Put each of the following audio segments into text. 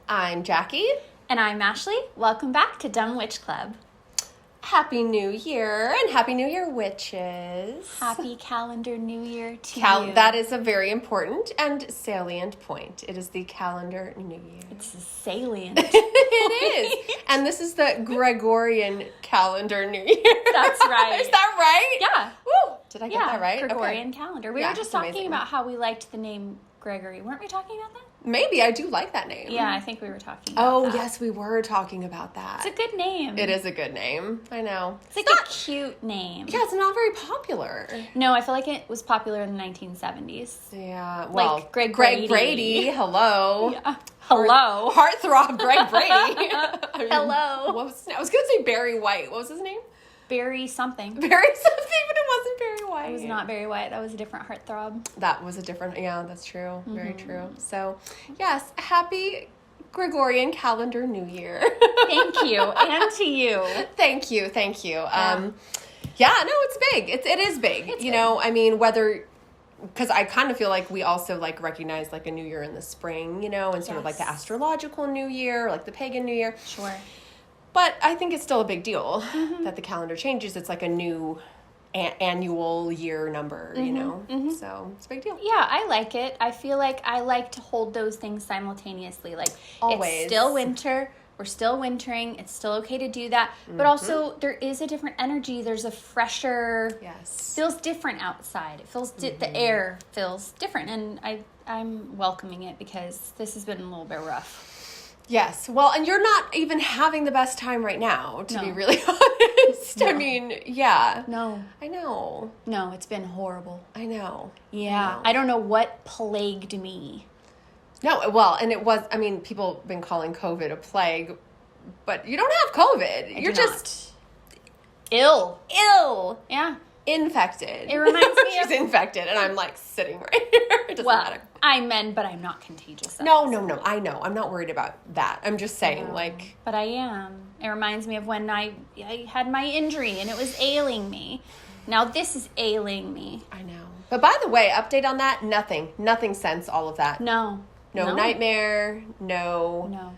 I'm Jackie. And I'm Ashley. Welcome back to Dumb Witch Club. Happy New Year, and Happy New Year, witches. Happy calendar New Year to you. That is a very important and salient point. It is the calendar New Year. It's salient. It is. And this is the Gregorian calendar New Year. That's right. Is that right? Yeah. Woo! Did I get that right? Gregorian calendar. We were just talking about how we liked the name Gregory. Weren't we talking about that? Maybe. I do like that name. Yeah, I think we were talking about that. Yes, we were talking about that. It's a good name. It is a good name. I know. It's like a cute name. Yeah, it's not very popular. No, I feel like it was popular in the 1970s. Yeah, well, like Greg Brady. Hello. Yeah. Hello. Heartthrob Greg Brady. Hello. I was going to say Barry White. What was his name? Barry something. Barry something, but it wasn't Barry White. It was not Barry White. That was a different heartthrob. That was a different, yeah, that's true. Mm-hmm. Very true. So, yes, happy Gregorian calendar New Year. Thank you. And to you. Thank you. Yeah, no, it's big. It is big. It's you big. know, I mean, because I kind of feel like we also like recognize like a new year in the spring, you know, and sort of like the astrological new year, like the pagan new year. Sure. But I think it's still a big deal that the calendar changes. It's like a new annual year number, you know? Mm-hmm. So it's a big deal. Yeah, I like it. I feel like I like to hold those things simultaneously. Like, always. It's still winter. We're still wintering. It's still okay to do that. But also, there is a different energy. There's a fresher... Yes. Feels different outside. It feels... The air feels different. And I'm welcoming it because this has been a little bit rough. Yes. Well, and you're not even having the best time right now, to be really honest. No. I mean, yeah. No. I know. No, it's been horrible. I know. Yeah. I don't know what plagued me. No, well, and it was, I mean, people have been calling COVID a plague, but you don't have COVID. You're just ill. Yeah. Infected. It reminds me She's infected, and I'm like sitting right here. It doesn't matter. But I'm not contagious. No. I know. I'm not worried about that. I'm just saying, But I am. It reminds me of when I had my injury, and it was ailing me. Now this is ailing me. I know. But by the way, update on that, nothing since all of that. No nightmare, no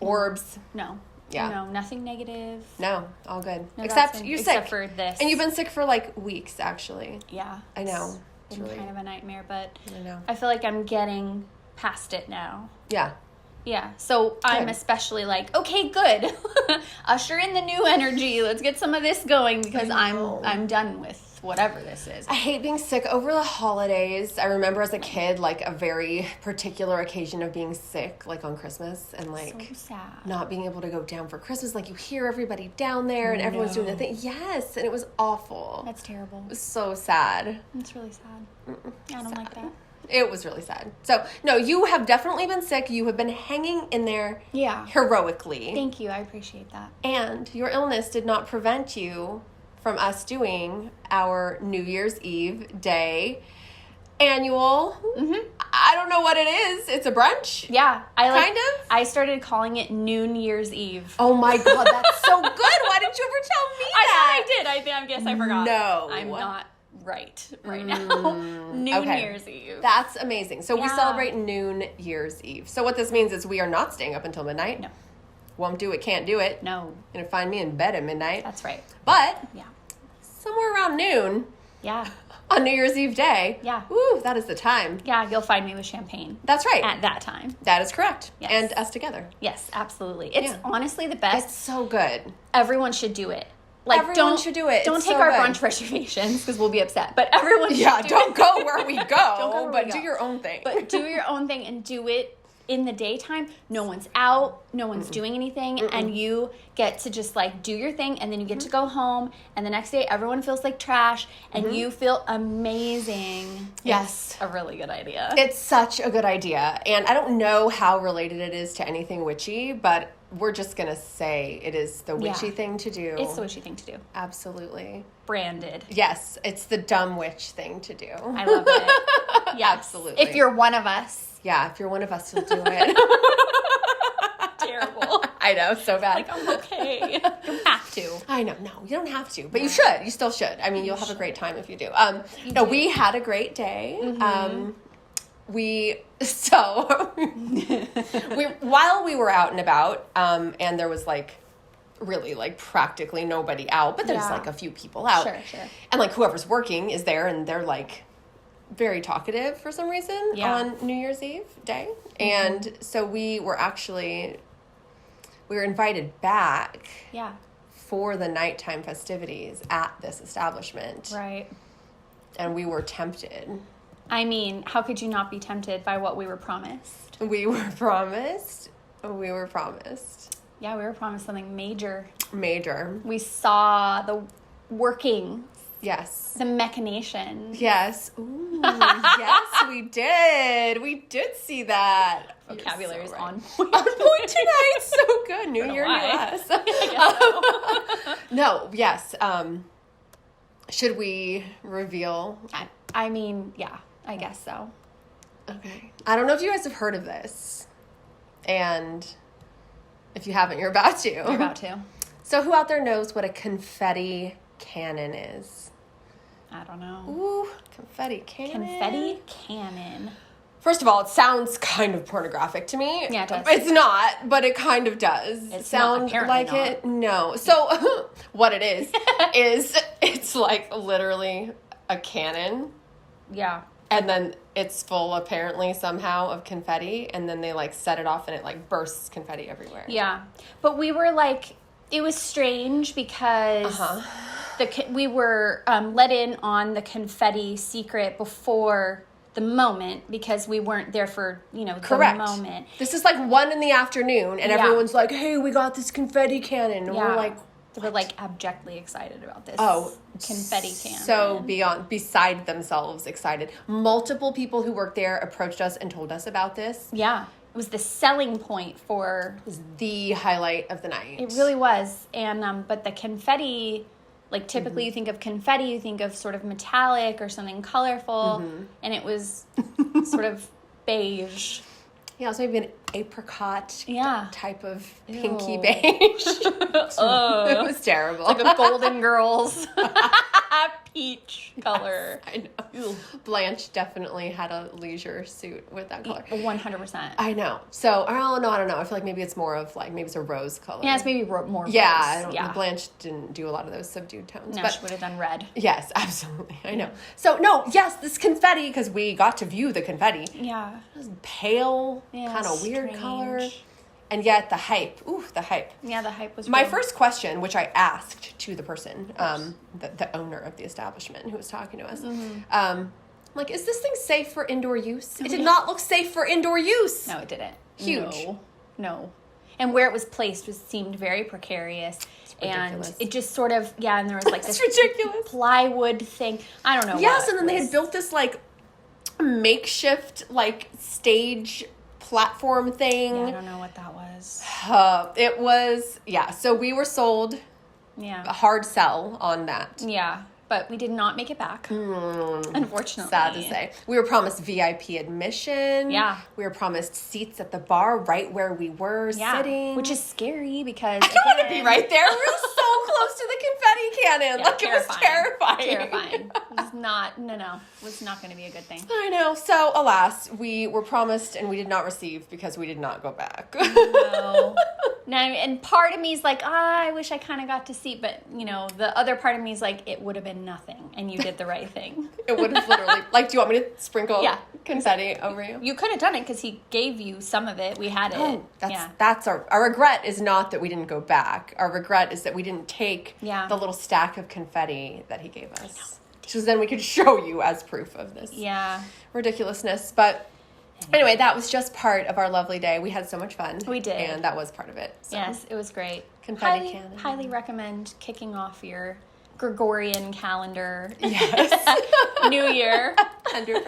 orbs. No. Yeah. No, nothing negative. No, all good. No, except you're sick. Except for this. And you've been sick for like weeks, actually. Yeah. I know. It's been kind of a nightmare, but I know. I feel like I'm getting past it now. Yeah. Yeah. So good. I'm especially like, okay, good. Usher in the new energy. Let's get some of this going because I'm done with whatever this is. I hate being sick over the holidays. I remember as a kid, like a very particular occasion of being sick, like on Christmas, and like so sad. Not being able to go down for Christmas. Like you hear everybody down there and everyone's doing the thing. Yes, and it was awful. That's terrible. It was so sad. It's really sad. I don't like that. It was really sad. So, no, you have definitely been sick. You have been hanging in there heroically. Thank you. I appreciate that. And your illness did not prevent you from us doing our New Year's Eve day annual. Mm-hmm. I don't know what it is. It's a brunch? Yeah. Kind of? I started calling it Noon Year's Eve. Oh my God, that's so good. Why didn't you ever tell me that? I guess I forgot. No. I'm not right now. Noon Year's Eve. That's amazing. So we celebrate Noon Year's Eve. So what this means is we are not staying up until midnight. No. Won't do it, can't do it. No. Gonna find me in bed at midnight. That's right. But somewhere around noon. Yeah. On New Year's Eve day. Yeah. Ooh, that is the time. Yeah, you'll find me with champagne. That's right. At that time. That is correct. Yes. And us together. Yes, absolutely. It's honestly the best. It's so good. Everyone should do it. Everyone should do it. Don't take our brunch reservations because we'll be upset. But everyone should do it. Don't go where we go. Don't go where we go. Do your own thing. But do your own thing and do it in the daytime. No one's out. No one's doing anything. And you get to just like do your thing. And then you get to go home. And the next day everyone feels like trash. And you feel amazing. Yes. It's a really good idea. It's such a good idea. And I don't know how related it is to anything witchy, but we're just going to say it is the witchy thing to do. It's the witchy thing to do. Absolutely. Branded. Yes, it's the dumb witch thing to do. I love it. Yeah, absolutely. If you're one of us. Yeah, if you're one of us, you'll do it. Terrible. I know, so bad. Like, I'm okay. You don't have to. I know. No, you don't have to. But you should. You still should. I mean, you'll have a great time if you do. No, we had a great day. while we were out and about, and there was like really like practically nobody out, but there's like a few people out. Sure. And like whoever's working is there, and they're like very talkative for some reason on New Year's Eve day. And so we were invited back for the nighttime festivities at this establishment. Right. And we were tempted. I mean, how could you not be tempted by what we were promised? We were promised. Yeah, we were promised something major. We saw the working. Yes. The machinations. Yes. Ooh, yes, we did. We did see that. Vocabulary is so on point. On point tonight. So good. New Year, new us. No, yes. Should we reveal? I mean, yeah, I guess so. Okay. I don't know if you guys have heard of this. And if you haven't, you're about to. You're about to. So who out there knows what a confetti cannon is? I don't know. Ooh, confetti cannon. Confetti cannon. First of all, it sounds kind of pornographic to me. Yeah, it does. It's not, but it kind of does. It's sound not, like not. it. No. So what it is it's like literally a cannon. Yeah. And then it's full apparently somehow of confetti, and then they like set it off and it like bursts confetti everywhere. Yeah. But we were like, it was strange because we were let in on the confetti secret before the moment because we weren't there for, the moment. This is like 1 p.m. and everyone's like, hey, we got this confetti cannon. And we're like, we're like abjectly excited about this confetti cannon. So beside themselves excited. Multiple people who worked there approached us and told us about this. Yeah. It was the selling point for... It was the highlight of the night. It really was. And but the confetti... Like, typically you think of confetti, you think of sort of metallic or something colorful, and it was sort of beige. Yeah, it was maybe an apricot type of pinky beige. It was terrible. It's like a Golden Girls peach color. I know. Blanche definitely had a leisure suit with that color. 100%. I know. So, I don't know. I feel like maybe it's more of like, maybe it's a rose color. Yeah, it's maybe more rose. Yeah, Blanche didn't do a lot of those subdued tones. No, but she would have done red. Yes, absolutely. I know. So, no, yes, this confetti, because we got to view the confetti. Yeah. It was pale, kind of weird color. And yet the hype. Ooh, the hype. Yeah, the hype was My first question, which I asked to the person, the owner of the establishment who was talking to us, I'm like, is this thing safe for indoor use? It did not look safe for indoor use. No, it didn't. Huge. No. And where it was placed seemed very precarious. And it just sort of, and there was like this ridiculous plywood thing. I don't know. Yes, and then they had built this like makeshift like stage platform thing. Yeah, I don't know what that was. It was, so we were sold a hard sell on that. Yeah, but we did not make it back, unfortunately. Sad to say. We were promised VIP admission. Yeah. We were promised seats at the bar right where we were sitting. Which is scary because, I don't want to be right there. We were so close to the confetti cannon. Yeah, like, terrifying. It was terrifying. Terrifying. It was not, it was not going to be a good thing. I know. So, alas, we were promised and we did not receive because we did not go back. No, and part of me is like, I wish I kind of got to see, but, the other part of me is like, it would have been nothing, and you did the right thing. It would have literally, like, do you want me to sprinkle confetti over you? You could have done it because he gave you some of it. We had it. That's our regret is not that we didn't go back. Our regret is that we didn't take the little stack of confetti that he gave us. So then we could show you as proof of this ridiculousness. But anyway, that was just part of our lovely day. We had so much fun. We did. And that was part of it. So. Yes, it was great. Confetti cannon. Highly recommend kicking off your Gregorian calendar. Yes. New Year. 100%.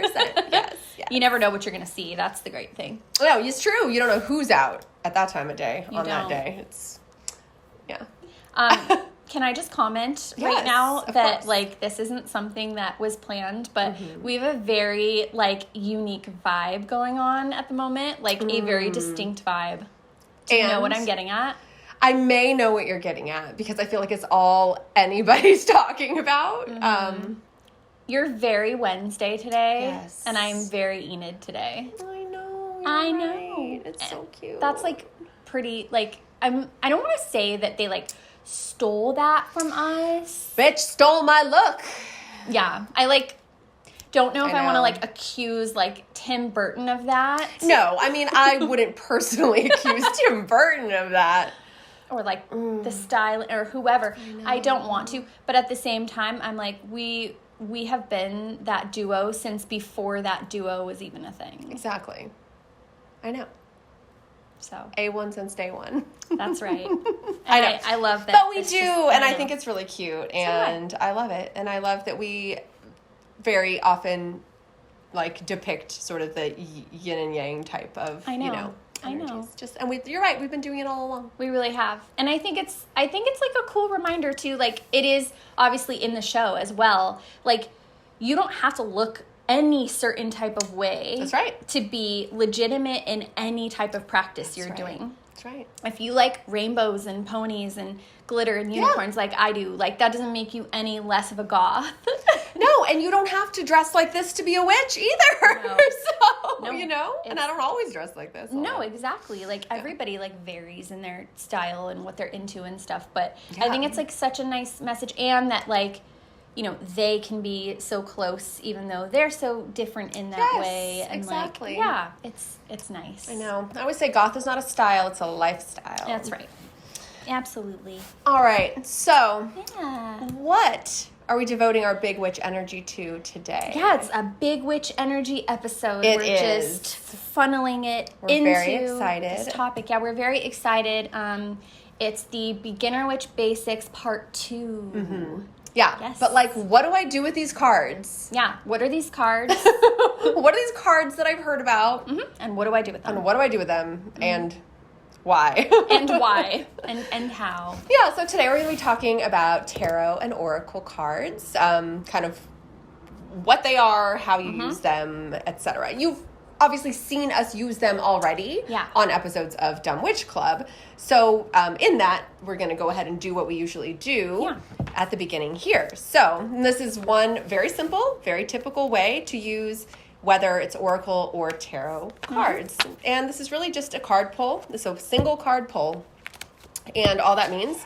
Yes. You never know what you're going to see. That's the great thing. No, it's true. You don't know who's out at that time of day that day. It's, Can I just comment right now that, like, this isn't something that was planned, but we have a very, like, unique vibe going on at the moment, like a very distinct vibe. Do you know what I'm getting at? I may know what you're getting at because I feel like it's all anybody's talking about. you're very Wednesday today. Yes. And I'm very Enid today. I know. I know. Right. It's so cute. That's, like, pretty, like, I don't want to say that they, like, stole that from us. Bitch stole my look. Yeah. I, like, don't know if I want to, like, accuse, like, Tim Burton of that. No, I mean, I wouldn't personally accuse Tim Burton of that. Or, like, the style, or whoever. I don't want to. But at the same time, I'm like, we have been that duo since before that duo was even a thing. Exactly. I know. So. A1 since day one. That's right. I know. I love that. But we do, and I think it's really cute, and I love it. And I love that we very often, like, depict sort of the yin and yang type of, I know. you know, energies. I know. Just, and you're right, we've been doing it all along. We really have. And I think it's like a cool reminder too, like it is obviously in the show as well. Like you don't have to look any certain type of way. That's right. To be legitimate in any type of practice you're doing. That's right. If you like rainbows and ponies and glitter and unicorns like I do, like that doesn't make you any less of a goth. No, and you don't have to dress like this to be a witch either. No. So, you know, and I don't always dress like this. No, exactly. Like everybody like varies in their style and what they're into and stuff. But I think it's like such a nice message, and that like, you know, they can be so close even though they're so different in that way. And exactly. Like, it's nice. I know. I always say goth is not a style, it's a lifestyle. That's right. Absolutely. All right. So, yeah. What are we devoting our big witch energy to today? Yeah, it's a big witch energy episode. We're just funneling it into very excited. This topic. Yeah, we're very excited. It's the Beginner Witch Basics Part 2. Mm-hmm. Yeah, yes. But like, what do I do with these cards? Yeah, what are these cards? What are these cards that I've heard about? Mm-hmm. And what do I do with them? And what do I do with them? Mm-hmm. And why? And why? And how? Yeah, so today we're going to be talking about tarot and oracle cards, kind of what they are, how you use them, etc. You've obviously seen us use them already on episodes of Dumb Witch Club. So in that, we're going to go ahead and do what we usually do at the beginning here. So this is one very simple, very typical way to use whether it's oracle or tarot cards. And this is really just a card pull. So single card pull. And all that means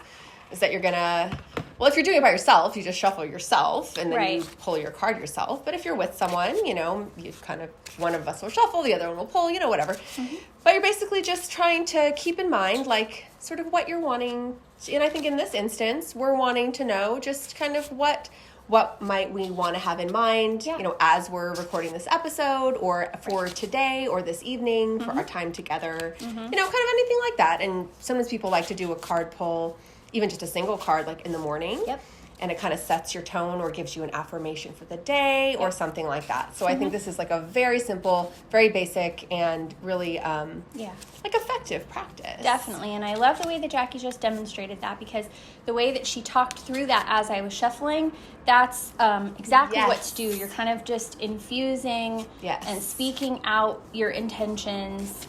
is that you're going to, well, if you're doing it by yourself, you just shuffle yourself and then you pull your card yourself. But if you're with someone, you know, you kind of, one of us will shuffle, the other one will pull, you know, whatever. But you're basically just trying to keep in mind, like, sort of what you're wanting. And I think in this instance, we're wanting to know just kind of what might we want to have in mind, you know, as we're recording this episode or for today or this evening for our time together, you know, kind of anything like that. And sometimes people like to do a card pull, even just a single card, like in the morning. And it kind of sets your tone or gives you an affirmation for the day or something like that. So I think this is like a very simple, very basic, and really like effective practice. Definitely. And I love the way that Jackie just demonstrated that, because the way that she talked through that as I was shuffling, that's exactly what to do. You're kind of just infusing and speaking out your intentions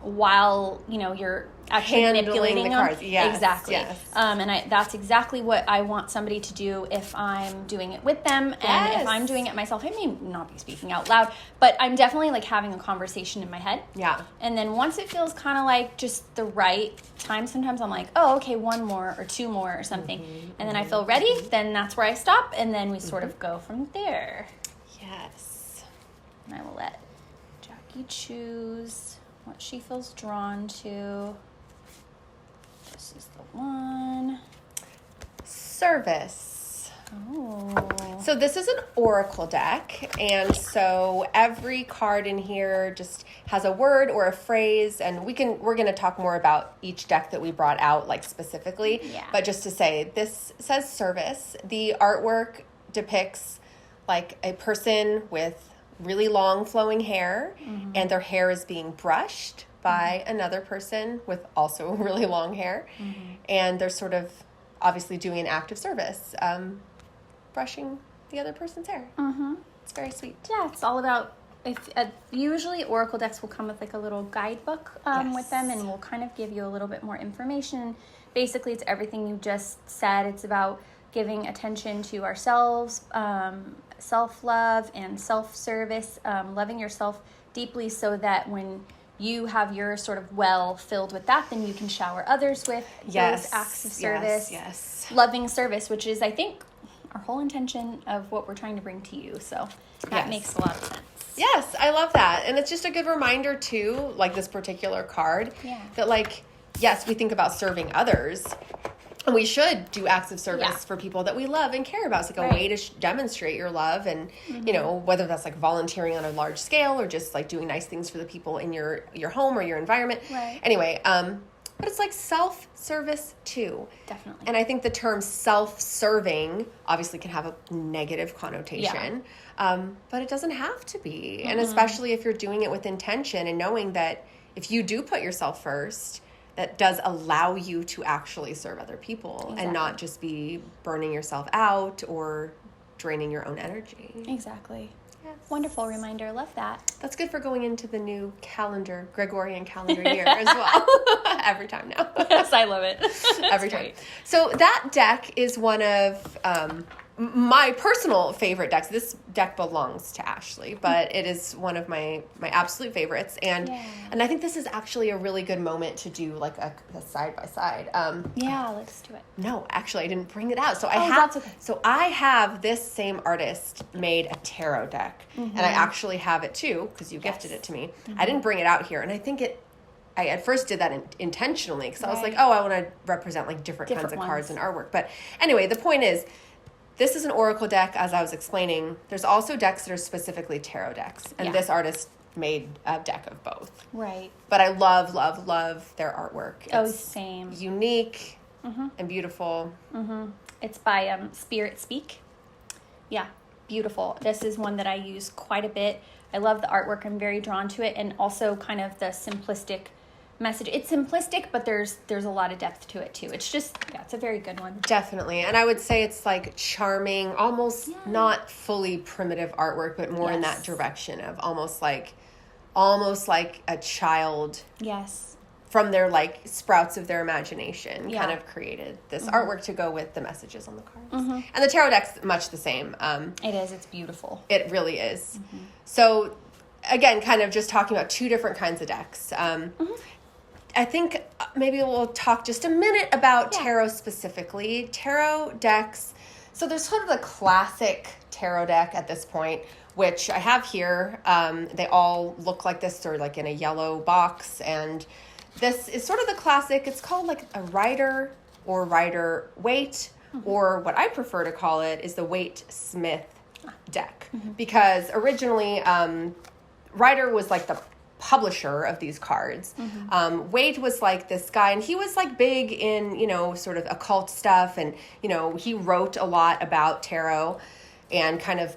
while, you know, you're actually manipulating the cards. Exactly. And that's exactly what I want somebody to do if I'm doing it with them. And if I'm doing it myself, I may not be speaking out loud, but I'm definitely like having a conversation in my head. And then once it feels kind of like just the right time, sometimes I'm like, oh, okay, one more or two more or something. And then I feel ready, then that's where I stop. And then we sort of go from there. And I will let Jackie choose what she feels drawn to. This is the one. Service. Oh. So this is an oracle deck, and so every card in here just has a word or a phrase, and we're going to talk more about each deck that we brought out, like specifically. But just to say, this says service. The artwork depicts like a person with really long flowing hair, and their hair is being brushed by another person with also really long hair. And they're sort of obviously doing an act of service, brushing the other person's hair. It's very sweet. Yeah, it's all about, usually oracle decks will come with like a little guidebook with them, and will kind of give you a little bit more information. Basically, it's everything you just said. It's about giving attention to ourselves, self-love and self-service, loving yourself deeply so that when you have your sort of well filled with that, then you can shower others with those acts of service. Yes. Loving service, which is, I think, our whole intention of what we're trying to bring to you. So that makes a lot of sense. Yes, I love that. And it's just a good reminder, too, like this particular card, that, like, yes, we think about serving others. And we should do acts of service for people that we love and care about. It's like a way to demonstrate your love. And, you know, whether that's like volunteering on a large scale or just like doing nice things for the people in your home or your environment. Right. Anyway, but it's like self-service too. Definitely. And I think the term self-serving obviously can have a negative connotation. But it doesn't have to be. And especially if you're doing it with intention and knowing that if you do put yourself first, that does allow you to actually serve other people and not just be burning yourself out or draining your own energy. Exactly. Yes. Wonderful reminder. Love that. That's good for going into the new Gregorian calendar year as well. Every time now. Yes, I love it. Every time. So that deck is one of my personal favorite decks. This deck belongs to Ashley, but it is one of my absolute favorites. And I think this is actually a really good moment to do like a side by side. Let's do it. No, actually I didn't bring it out. So I have this same artist made a tarot deck. And I actually have it too, because you gifted it to me. I didn't bring it out here. And I think I at first did that intentionally because I was like, I want to represent like different kinds of cards and artwork. But anyway, the point is, this is an oracle deck, as I was explaining. There's also decks that are specifically tarot decks. And this artist made a deck of both. Right. But I love, love, love their artwork. It's same. Unique and beautiful. It's by Spirit Speak. Yeah, beautiful. This is one that I use quite a bit. I love the artwork. I'm very drawn to it. And also kind of the simplistic message. It's simplistic, but there's a lot of depth to it too. It's just, it's a very good one. Definitely. And I would say it's like charming, almost not fully primitive artwork, but more in that direction of almost like a child. Yes. From their like sprouts of their imagination kind of created this artwork to go with the messages on the cards. And the tarot deck's much the same. It is. It's beautiful. It really is. So again, kind of just talking about two different kinds of decks. I think maybe we'll talk just a minute about tarot specifically. Tarot decks. So there's sort of the classic tarot deck at this point, which I have here. They all look like this. They're like in a yellow box. And this is sort of the classic. It's called like a Rider or Rider Waite, or what I prefer to call it is the Waite Smith deck. Because originally Rider was like the publisher of these cards. Wade was like this guy, and he was like big in, sort of occult stuff, and, he wrote a lot about tarot and kind of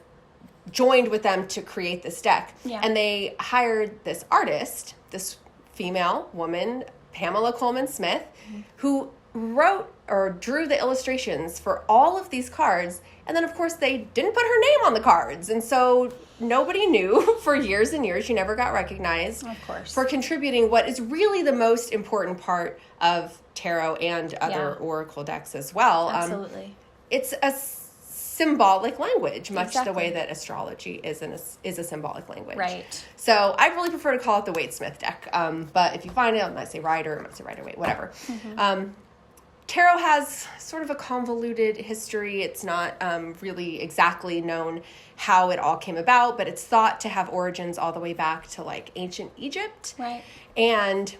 joined with them to create this deck. And they hired this artist, this female woman, Pamela Coleman Smith, who wrote or drew the illustrations for all of these cards. And then, of course, they didn't put her name on the cards. And so nobody knew for years and years. She never got recognized for contributing what is really the most important part of tarot and other oracle decks as well. Absolutely. It's a symbolic language, much the way that astrology is a symbolic language. Right. So I really prefer to call it the Waite Smith deck. But if you find it, I might say Rider, I might say Rider Waite, whatever. Tarot has sort of a convoluted history. It's not really exactly known how it all came about, but it's thought to have origins all the way back to like ancient Egypt. Right. And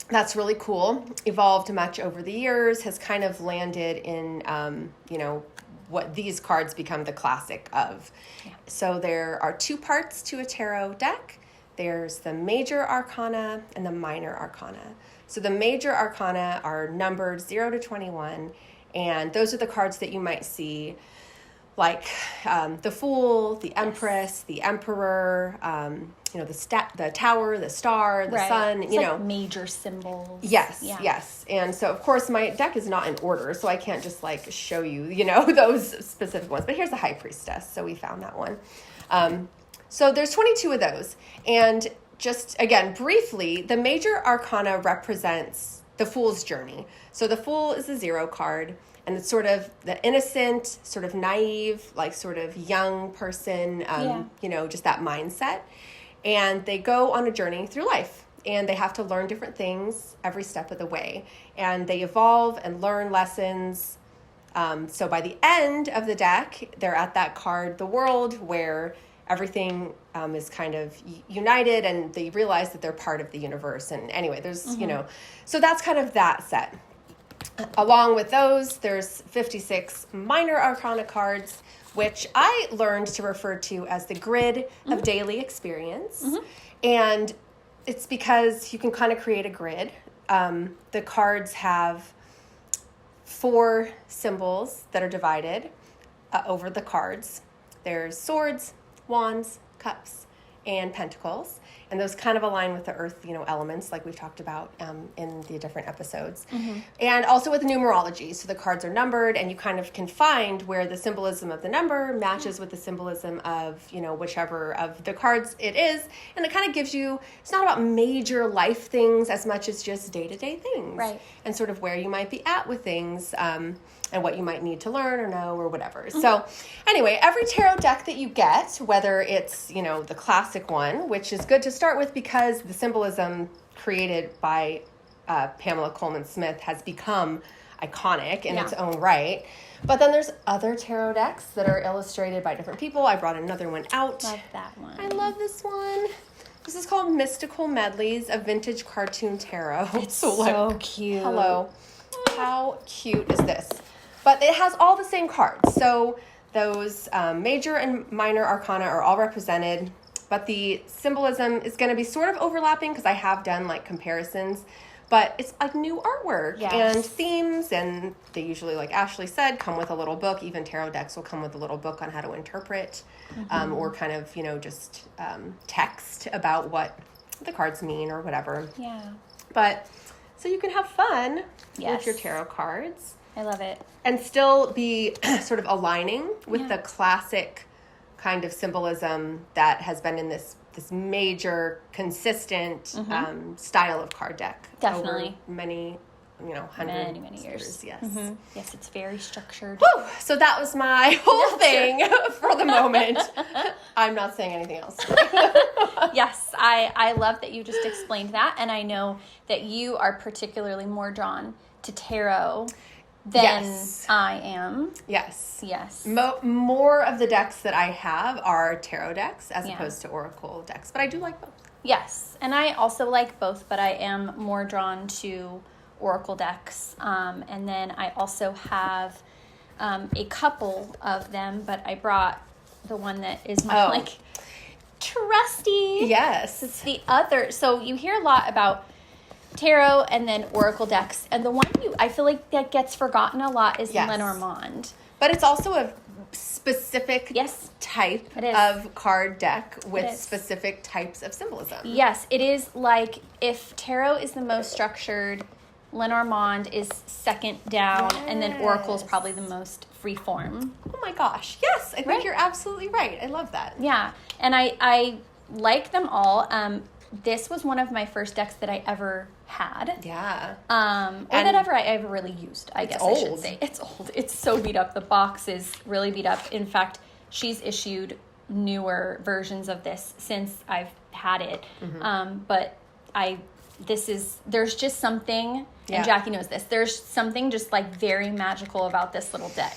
that's really cool. Evolved much over the years, has kind of landed in, what these cards become the classic of. Yeah. So there are two parts to a tarot deck. There's the major arcana and the minor arcana. So the major arcana are numbered 0 to 21, and those are the cards that you might see, like the Fool, the Empress, the Emperor, the Tower, the Star, the Sun. It's like major symbols. Yes, yes. And so, of course, my deck is not in order, so I can't just like show you, those specific ones. But here's the High Priestess, so we found that one. So there's 22 of those, and just, again, briefly, the major arcana represents the Fool's journey. So the Fool is a 0 card, And it's sort of the innocent, sort of naive, like sort of young person, just that mindset. And they go on a journey through life. And they have to learn different things every step of the way. And they evolve and learn lessons. So by the end of the deck, they're at that card, the world, where everything is kind of united and they realize that they're part of the universe. And anyway, there's, so that's kind of that set. Along with those, there's 56 minor arcana cards, which I learned to refer to as the grid of daily experience. And it's because you can kind of create a grid. The cards have 4 symbols that are divided over the cards. There's swords, wands, cups, and pentacles. And those kind of align with the earth, elements like we've talked about in the different episodes. And also with numerology. So the cards are numbered and you kind of can find where the symbolism of the number matches with the symbolism of, whichever of the cards it is. And it kind of gives you, it's not about major life things as much as just day-to-day things. Right. And sort of where you might be at with things. And what you might need to learn or know or whatever. So anyway, every tarot deck that you get, whether it's, the classic one, which is good to start with because the symbolism created by Pamela Coleman Smith has become iconic in its own right. But then there's other tarot decks that are illustrated by different people. I brought another one out. Love that one. I love this one. This is called Mystical Medleys, a vintage cartoon tarot. It's so cute. Hello. How cute is this? But it has all the same cards. So those major and minor arcana are all represented. But the symbolism is going to be sort of overlapping because I have done like comparisons. But it's like new artwork and themes. And they usually, like Ashley said, come with a little book. Even tarot decks will come with a little book on how to interpret or kind of, just text about what the cards mean or whatever. Yeah. But so you can have fun with your tarot cards. I love it. And still be sort of aligning with the classic kind of symbolism that has been in this major, consistent style of card deck. Definitely. Over many, hundreds. Many years. Yes. Yes, it's very structured. Whew! So that was my whole thing for the moment. I'm not saying anything else. Yes, I love that you just explained that. And I know that you are particularly more drawn to tarot than I am. Yes. Yes. More of the decks that I have are tarot decks as opposed to oracle decks, but I do like both. Yes, and I also like both, but I am more drawn to oracle decks. And then I also have a couple of them, but I brought the one that is my trusty. Yes. It's the other. So you hear a lot about tarot and then oracle decks, and the one I feel like that gets forgotten a lot is Lenormand. But it's also a specific type of card deck with specific types of symbolism. Yes, it is. Like if tarot is the most structured, Lenormand is second down, and then oracle is probably the most free form. Oh my gosh, yes, I think you're absolutely right. I love that. Yeah, and I like them all. This was one of my first decks that I ever had. Yeah. Or that I ever really used, I guess I should say. It's old. It's so beat up. The box is really beat up. In fact, she's issued newer versions of this since I've had it. But there's just something, and Jackie knows this, there's something just like very magical about this little deck.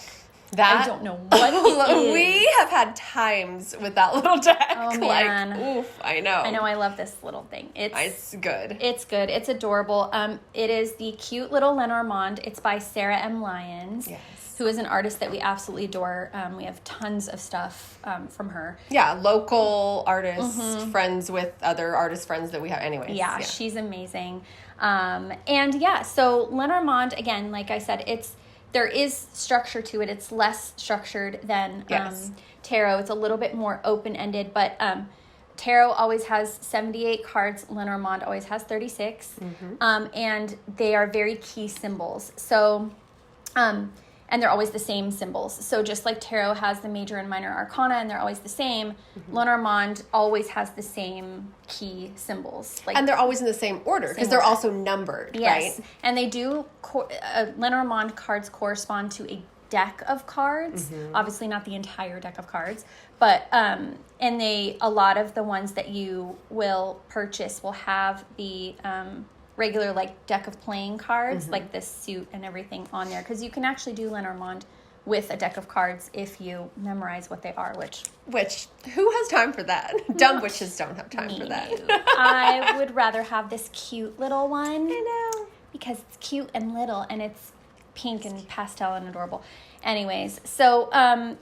I don't know what it is. We have had times with that little deck. Oh, man. Like, oof, I know. I love this little thing. It's good. It's good. It's adorable. It is the cute little Lenormand. It's by Sarah M. Lyons, who is an artist that we absolutely adore. We have tons of stuff from her. Yeah, local artists, friends with other artist friends that we have. Anyways. Yeah, she's amazing. So Lenormand, again, like I said, there is structure to it. It's less structured than tarot. It's a little bit more open-ended, but tarot always has 78 cards. Lenormand always has 36. And they are very key symbols. So, and and they're always the same symbols. So just like tarot has the major and minor arcana, and they're always the same, Lenormand always has the same key symbols. Like, and they're always in the same order because they're also numbered, yes. right? And they do, Lenormand cards correspond to a deck of cards. Obviously not the entire deck of cards, but and a lot of the ones that you will purchase will have the regular like deck of playing cards, like this suit and everything on there, because you can actually do Lenormand with a deck of cards if you memorize what they are, which who has time for that? Dumb witches don't have time for that. I would rather have this cute little one. I know, because it's cute and little, and it's pink and pastel and adorable. Anyways, so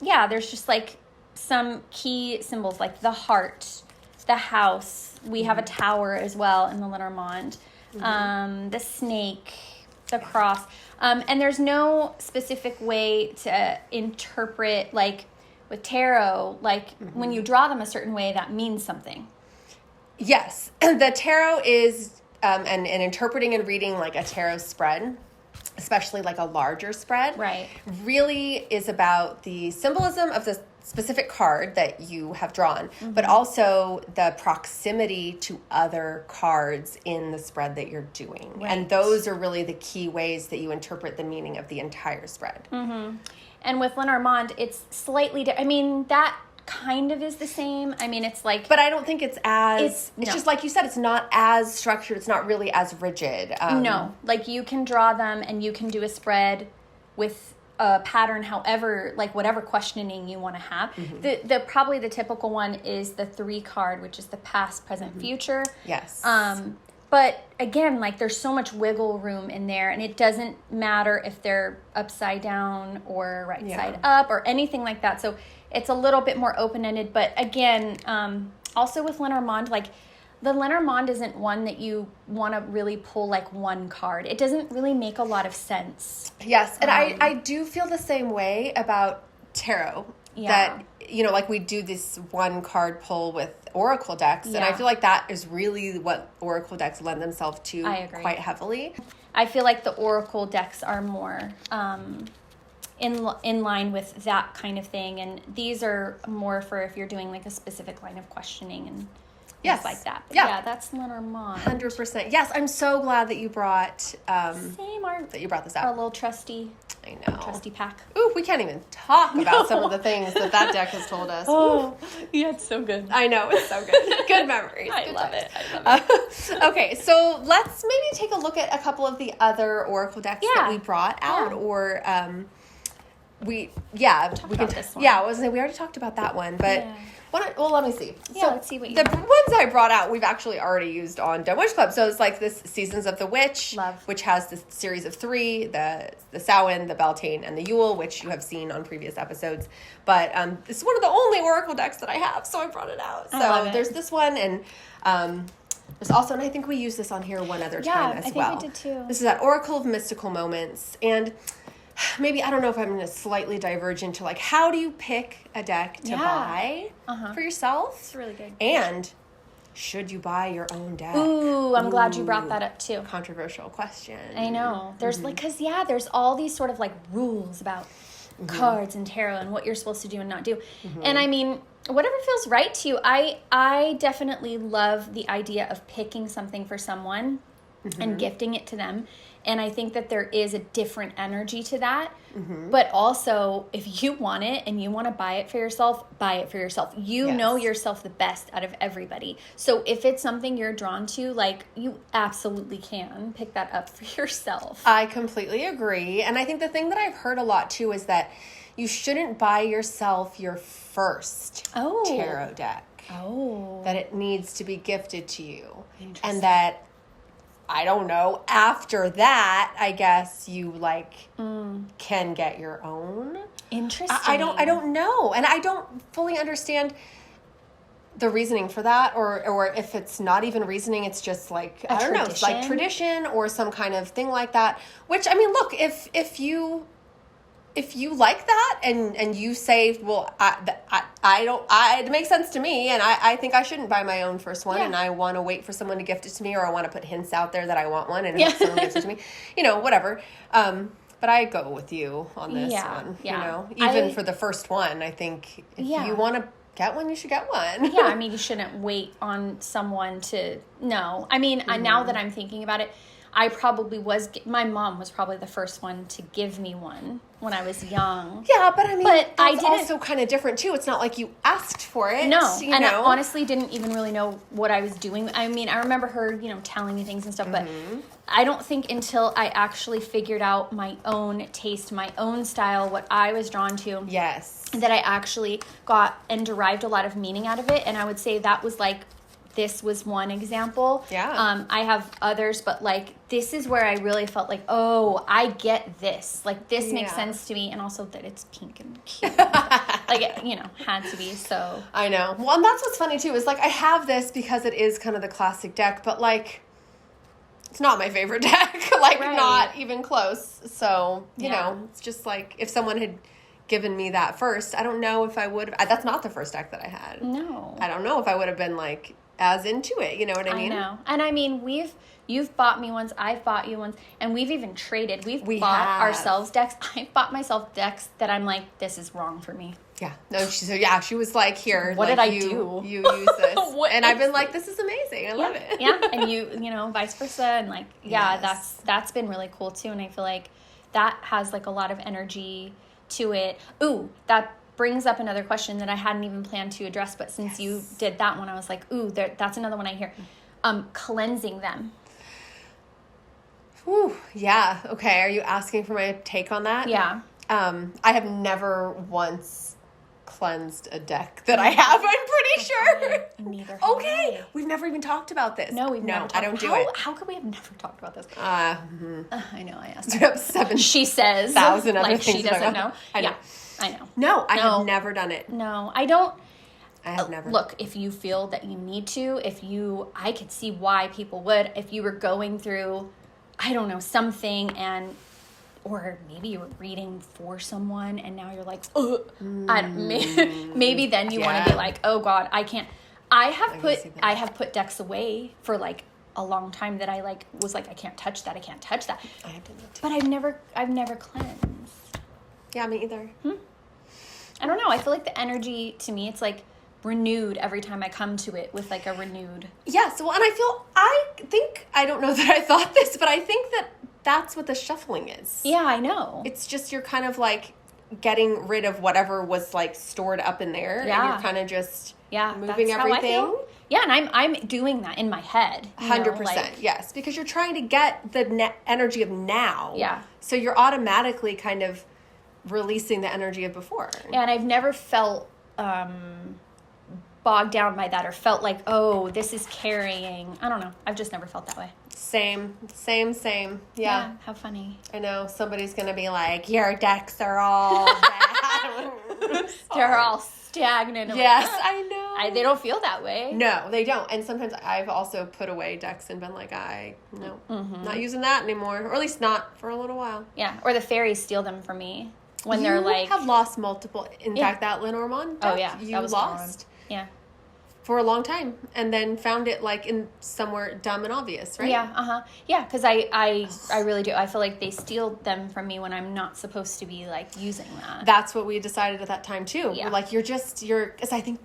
there's just like some key symbols like the heart, the house. We have a tower as well in the Lenormand. The snake, the cross. And there's no specific way to interpret, like with tarot, like when you draw them a certain way, that means something. Yes. The tarot is, and interpreting and reading like a tarot spread, especially like a larger spread, right, really is about the symbolism of the specific card that you have drawn, but also the proximity to other cards in the spread that you're doing. Right. And those are really the key ways that you interpret the meaning of the entire spread. And with Lenormand, it's slightly I mean, that kind of is the same. I mean, it's like... But I don't think it's as... It's just like you said, it's not as structured. It's not really as rigid. No. Like, you can draw them and you can do a spread with a pattern, however, like whatever questioning you want to have. The probably the typical one is the 3 card, which is the past, present, future. Yes. But again, like there's so much wiggle room in there, and it doesn't matter if they're upside down or right side up or anything like that. So it's a little bit more open-ended. But again, also with Lenormand, like the Lenormand isn't one that you want to really pull like one card. It doesn't really make a lot of sense. Yes, and I do feel the same way about tarot. Yeah. That, you know, like we do this one card pull with oracle decks, and I feel like that is really what oracle decks lend themselves to quite heavily. I feel like the oracle decks are more in line with that kind of thing, and these are more for if you're doing like a specific line of questioning and things like that. But yeah, that's Lenormand. 100%. Yes, I'm so glad that you brought that you brought this up. Our little trusty. I know. Trusty pack. Ooh, we can't even talk about some of the things that deck has told us. Oh, yeah, it's so good. I know, it's so good. Good memories. I love it. Okay, so let's maybe take a look at a couple of the other oracle decks that we brought out, or we can this one. Yeah, I was saying we already talked about that one, but. Let me see. Yeah, let's see what you the ones I brought out, we've actually already used on Dumb Witch Club. So it's like this Seasons of the Witch, which has this series of 3, the Samhain, the Beltane, and the Yule, which you have seen on previous episodes. But this is one of the only oracle decks that I have, so I brought it out. So there's this one, and there's also, and I think we used this on here one other time as well. I think we did too. This is that Oracle of Mystical Moments, and maybe, I don't know if I'm going to slightly diverge into like, how do you pick a deck to buy for yourself? It's really good. And should you buy your own deck? Ooh, I'm glad you brought that up too. Controversial question. I know. There's like, because there's all these sort of like rules about cards and tarot and what you're supposed to do and not do. And I mean, whatever feels right to you. I definitely love the idea of picking something for someone and gifting it to them. And I think that there is a different energy to that. But also, if you want it and you want to buy it for yourself, buy it for yourself. You know yourself the best out of everybody. So if it's something you're drawn to, like, you absolutely can pick that up for yourself. I completely agree. And I think the thing that I've heard a lot, too, is that you shouldn't buy yourself your first tarot deck. That it needs to be gifted to you. And that... I don't know. After that, I guess you can get your own. Interesting. I don't know, and I don't fully understand the reasoning for that, or if it's not even reasoning, it's just like I don't know, it's like tradition or some kind of thing like that. Which I mean, look, if you like that and you say, well, it makes sense to me, and I think I shouldn't buy my own first one, and I want to wait for someone to gift it to me, or I want to put hints out there that I want one and hope someone gives it to me, whatever. But I go with you on this one. Yeah. You know, even for the first one, I think if you want to get one, you should get one. Yeah, I mean, you shouldn't wait on someone to... No. I mean, now that I'm thinking about it, I probably was... My mom was probably the first one to give me one when I was young. Yeah, but I mean, that's also kind of different, too. It's not like you asked for it. No, I honestly didn't even really know what I was doing. I mean, I remember her, telling me things and stuff, but I don't think until I actually figured out my own taste, my own style, what I was drawn to. Yes. That I actually got and derived a lot of meaning out of it. And I would say that was like... This was one example. Yeah. I have others, but like this is where I really felt like, oh, I get this. Like this makes sense to me, and also that it's pink and cute. Like it, had to be. So I know. Well, and that's what's funny too is like I have this because it is kind of the classic deck, but like it's not my favorite deck. Like not even close. So you know, it's just like if someone had given me that first, I don't know if I would. That's not the first deck that I had. No. I don't know if I would have been like as into it, you know what I mean? I know. And I mean, you've bought me ones, I've bought you ones, and we've even traded. We bought ourselves decks. I bought myself decks that I'm like, this is wrong for me. Yeah. No, she was like, here, what did I do? You use this. And I've been like, this is amazing. I love it. Yeah. And you vice versa. And like, that's been really cool too. And I feel like that has like a lot of energy to it. Ooh, that brings up another question that I hadn't even planned to address, but since you did that one, I was like, ooh, that's another one I hear. Cleansing them. Ooh, yeah. Okay. Are you asking for my take on that? Yeah. I have never once cleansed a deck that I have, I'm pretty sure. Neither have Okay. I. We've never even talked about this. No, we've never talked. I don't do it. How could we have never talked about this? I know, I asked her. 7,000 she says. Other like things she doesn't know. I know. Yeah. I know. No, I have never done it. No, I don't. I have never. Look, if you feel that you need to, I could see why people would. If you were going through, I don't know, something or maybe you were reading for someone and now you're like, maybe then you want to be like, oh God, I can't. I have put decks away for like a long time that I like was like, I can't touch that. I can't touch that. I have done that too. But I've never cleansed. Yeah, me either. I don't know. I feel like the energy to me, it's like renewed every time I come to it with like a renewed. Yes. Well, and I don't know that I thought this, but I think that that's what the shuffling is. Yeah, I know. It's just you're kind of like getting rid of whatever was like stored up in there. Yeah. And you're kind of just moving everything. How I feel. Yeah, and I'm doing that in my head. 100%. Yes. Because you're trying to get the energy of now. Yeah. So you're automatically kind of releasing the energy of before. Yeah, and I've never felt bogged down by that or felt like, oh, this is carrying. I don't know. I've just never felt that way. Same. Yeah. How funny. I know somebody's going to be like, your decks are all bad. They're all stagnant. Yes, I know. They don't feel that way. No, they don't. And sometimes I've also put away decks and been like, not using that anymore. Or at least not for a little while. Yeah. Or the fairies steal them from me. When they're like... You have lost multiple... In fact, that Lenormand deck, oh, yeah. you lost. Gone. Yeah. For a long time. And then found it, like, in somewhere dumb and obvious, right? Yeah, uh-huh. Yeah, because I really do. I feel like they steal them from me when I'm not supposed to be, like, using that. That's what we decided at that time, too. Yeah. We're like, because I think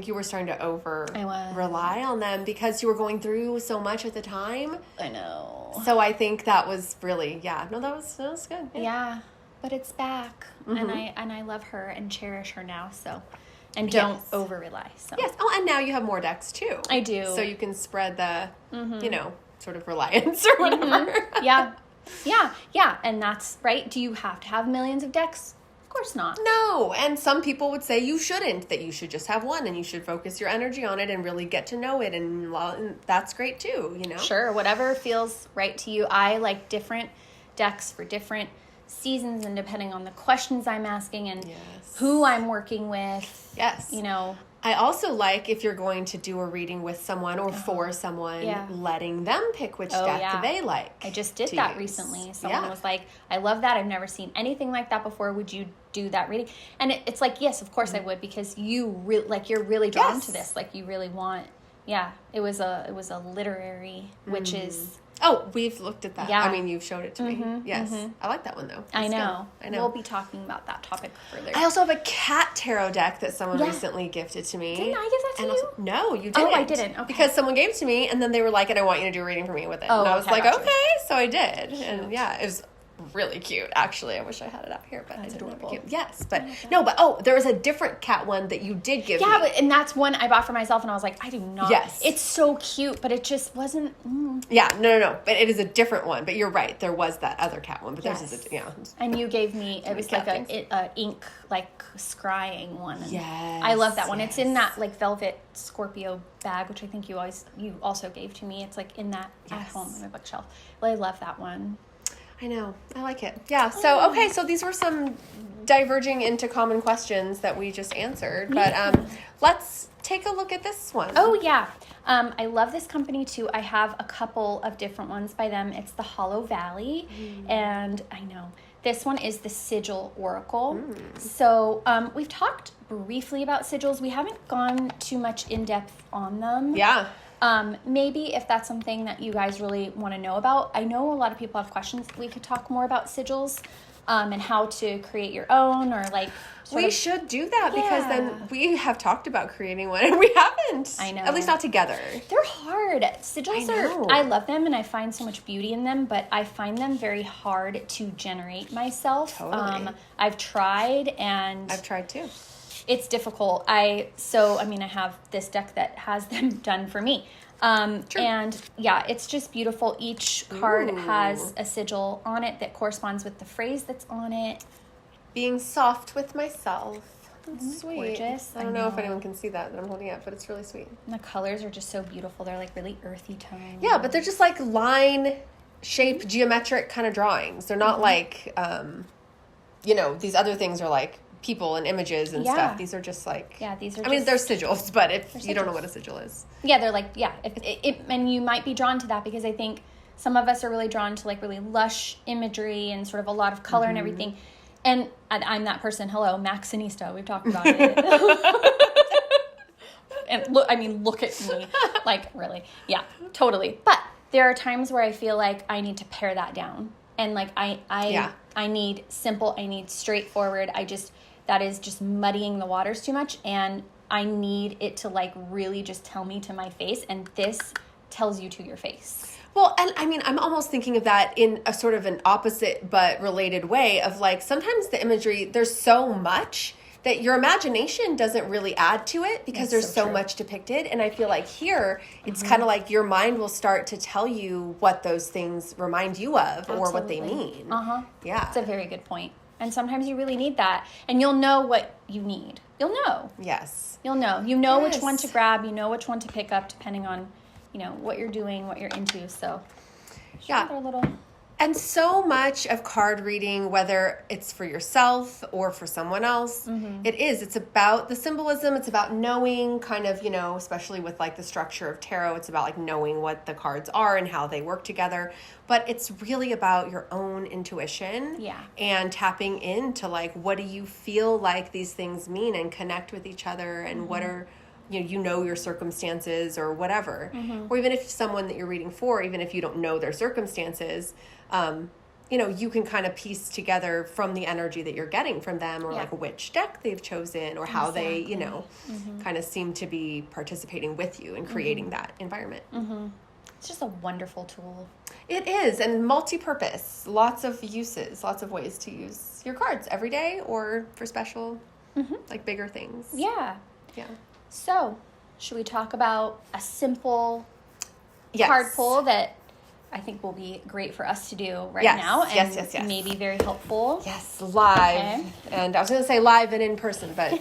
you were starting to rely on them because you were going through so much at the time. I know. So I think that was really, that was good. Yeah. But it's back, and I love her and cherish her now. So, and don't over rely. So yes. Oh, and now you have more decks too. I do. So you can spread the, sort of reliance or whatever. Yeah. And that's right. Do you have to have millions of decks? Of course not. No. And some people would say you shouldn't. That you should just have one, and you should focus your energy on it and really get to know it, and that's great too. Sure. Whatever feels right to you. I like different decks for different seasons and depending on the questions I'm asking and who I'm working with. Yes. I also like if you're going to do a reading with someone or for someone, letting them pick which deck they like. I just did that recently. Someone was like, I love that. I've never seen anything like that before. Would you do that reading? And it's like, yes, of course I would, because you're really drawn to this. Like you really want, it was a literary, which is Oh, we've looked at that. Yeah. I mean, you've showed it to me. Yes. I like that one, though. I know. We'll be talking about that topic further. I also have a cat tarot deck that someone recently gifted to me. Didn't I give that to you? No, you didn't. Oh, I didn't. Okay. Because someone gave it to me, and then they were like, and I want you to do a reading for me with it. Oh, and I was like, gotcha. okay. So I did. And yeah, it was really cute, actually. I wish I had it out here, but that's I didn't adorable. have it. Yes, but there was a different cat one that you did give me. Yeah, and that's one I bought for myself, and I was like, I do not. Yes. It's so cute, but it just wasn't. Yeah, no. But it is a different one. But you're right. There was that other cat one, but theirs is And you gave me, it was like a ink, like, scrying one. And yes. I love that one. It's in that, like, velvet Scorpio bag, which I think you also gave to me. It's, like, in that at home on my bookshelf. Well, I love that one. I know. I like it. Yeah. So, okay. So these were some diverging into common questions that we just answered. But let's take a look at this one. Oh, yeah. I love this company, too. I have a couple of different ones by them. It's the Hollow Valley. And I know. This one is the Sigil Oracle. So we've talked briefly about sigils. We haven't gone too much in depth on them. Yeah. Maybe if that's something that you guys really want to know about. I know a lot of people have questions. We could talk more about sigils and how to create your own, or like we should do that because then we have talked about creating one and we haven't. I know. At least not together. They're hard. Sigils I love them and I find so much beauty in them, but I find them very hard to generate myself. Totally. I've tried too. It's difficult. I have this deck that has them done for me. And yeah, it's just beautiful. Each card has a sigil on it that corresponds with the phrase that's on it. Being soft with myself. That's sweet. Gorgeous. I don't know if anyone can see that I'm holding up, but it's really sweet. And the colors are just so beautiful. They're like really earthy tones. Yeah, but they're just like line, shape, geometric kind of drawings. They're not like, these other things are like people and images and stuff. These are just like... Yeah, these are I mean, they're sigils, but if you don't know what a sigil is. Yeah, they're like, and you might be drawn to that because I think some of us are really drawn to like really lush imagery and sort of a lot of color and everything. And I'm that person. Hello, Maxinista. We've talked about it. And look at me. Like, really. Yeah, totally. But there are times where I feel like I need to pare that down. And like, I need simple, I need straightforward. That is just muddying the waters too much. And I need it to like really just tell me to my face. And this tells you to your face. Well, and I mean, I'm almost thinking of that in a sort of an opposite but related way of like, sometimes the imagery, there's so much that your imagination doesn't really add to it because there's so much depicted. And I feel like here, it's kind of like your mind will start to tell you what those things remind you of or what they mean. Yeah. That's a very good point. And sometimes you really need that. And you'll know what you need. You'll know. Yes. You'll know. You know which one to grab. You know which one to pick up depending on, what you're doing, what you're into. So, they're little... And so much of card reading, whether it's for yourself or for someone else, it's about the symbolism. It's about knowing kind of, especially with like the structure of tarot, it's about like knowing what the cards are and how they work together. But it's really about your own intuition and tapping into like, what do you feel like these things mean and connect with each other and what are... your circumstances or whatever. Or even if someone that you're reading for, even if you don't know their circumstances, you can kind of piece together from the energy that you're getting from them or like which deck they've chosen or how they, kind of seem to be participating with you and creating that environment. It's just a wonderful tool. It is, and multi-purpose. Lots of uses, lots of ways to use your cards every day or for special, like bigger things. Yeah. Yeah. So, should we talk about a simple card pull that I think will be great for us to do right now and maybe very helpful? Yes, live. Okay. And I was going to say live and in person, but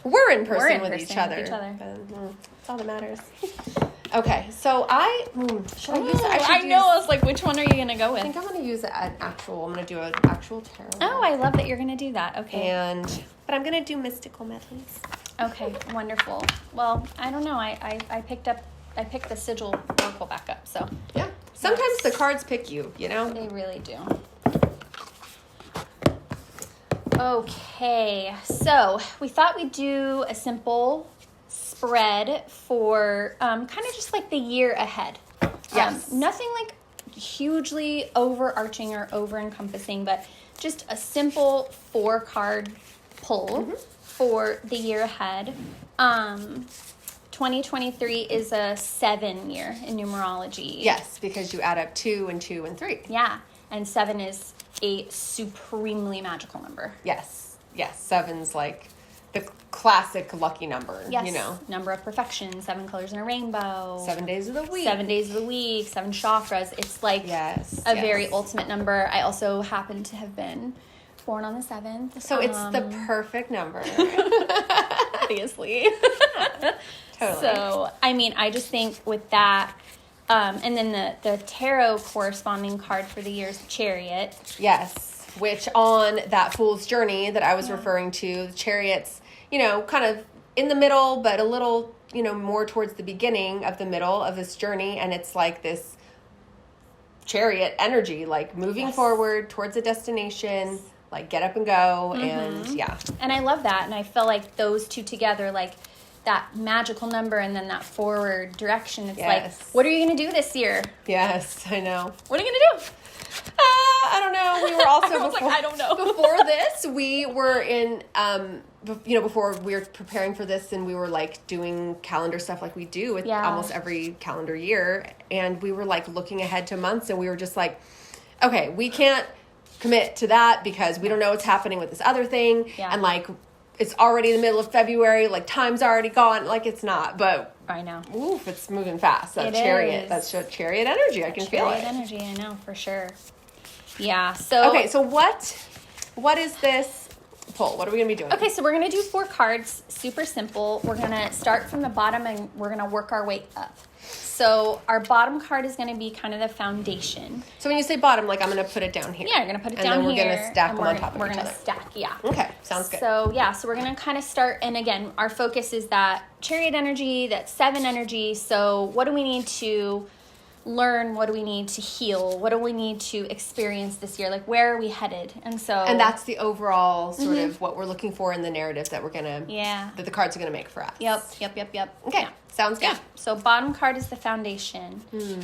we're in person with each other. That's all that matters. Okay, so should I use it? I was like, which one are you going to go with? I think I'm going to use I'm going to do an actual tarot. Oh, I love that you're going to do that. Okay. But I'm going to do mystical medleys. Okay, wonderful. Well, I don't know. I picked the Sigil Oracle back up, so. Yeah. Sometimes the cards pick you, They really do. Okay, so we thought we'd do a simple spread for kind of just like the year ahead. Yes. Nothing like hugely overarching or over-encompassing, but just a simple 4-card pull for the year ahead. 2023 is a 7 year in numerology. Yes, because you add up 2 and 2 and 3. Yeah, and 7 is a supremely magical number. Yes, 7's like the classic lucky number, yes. you know. Number of perfection, 7 colors in a rainbow. 7 days of the week. 7 days of the week, 7 chakras. It's like a very ultimate number. I also happen to have been born on the 7th. So it's the perfect number. Obviously. Totally. So, I mean, I just think with that, and then the tarot corresponding card for the year is the Chariot. Yes, which on that Fool's Journey that I was referring to, the Chariot's, you know, kind of in the middle, but a little, you know, more towards the beginning of the middle of this journey. And it's like this chariot energy, like moving forward towards a destination, like get up and go. And And I love that. And I feel like those two together, like that magical number and then that forward direction. It's like, what are you going to do this year? Yes, I know. What are you going to do? I don't know. We were also I don't know. Before this, we were in, you know, before we were preparing for this, and we were like doing calendar stuff like we do with almost every calendar year, and we were like looking ahead to months, and we were just like, okay, we can't commit to that because we don't know what's happening with this other thing, and like it's already the middle of February, like time's already gone, like it's not, but I know. Oof, it's moving fast. That chariot, that's chariot energy. I can feel it. Chariot energy, I know for sure. Yeah. So okay. So what is this pull? What are we gonna be doing? Okay, so we're gonna do 4 cards. Super simple. We're gonna start from the bottom and we're gonna work our way up. So our bottom card is gonna be kind of the foundation. So when you say bottom, like I'm gonna put it down here. Yeah, you're gonna put it down here. And then we're gonna stack them on top of each other. We're gonna stack, yeah. Okay, sounds good. So yeah, so we're gonna kind of start, and again, our focus is that chariot energy, that 7 energy. So what do we need to learn? What do we need to heal? What do we need to experience this year? Like, where are we headed? And that's the overall sort of what we're looking for in the narrative that we're gonna that the cards are gonna make for us. Yep. Okay, yeah. Sounds good. Yeah. So bottom card is the foundation.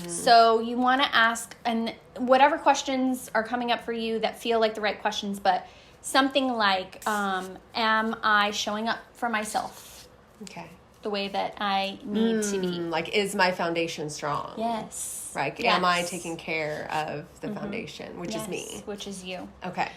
So you want to ask, and whatever questions are coming up for you that feel like the right questions, but something like, am I showing up for myself? Okay. The way that I need to be. Like, is my foundation strong? Yes. Right. Yes. Am I taking care of the foundation, which is me? Which is you. Okay.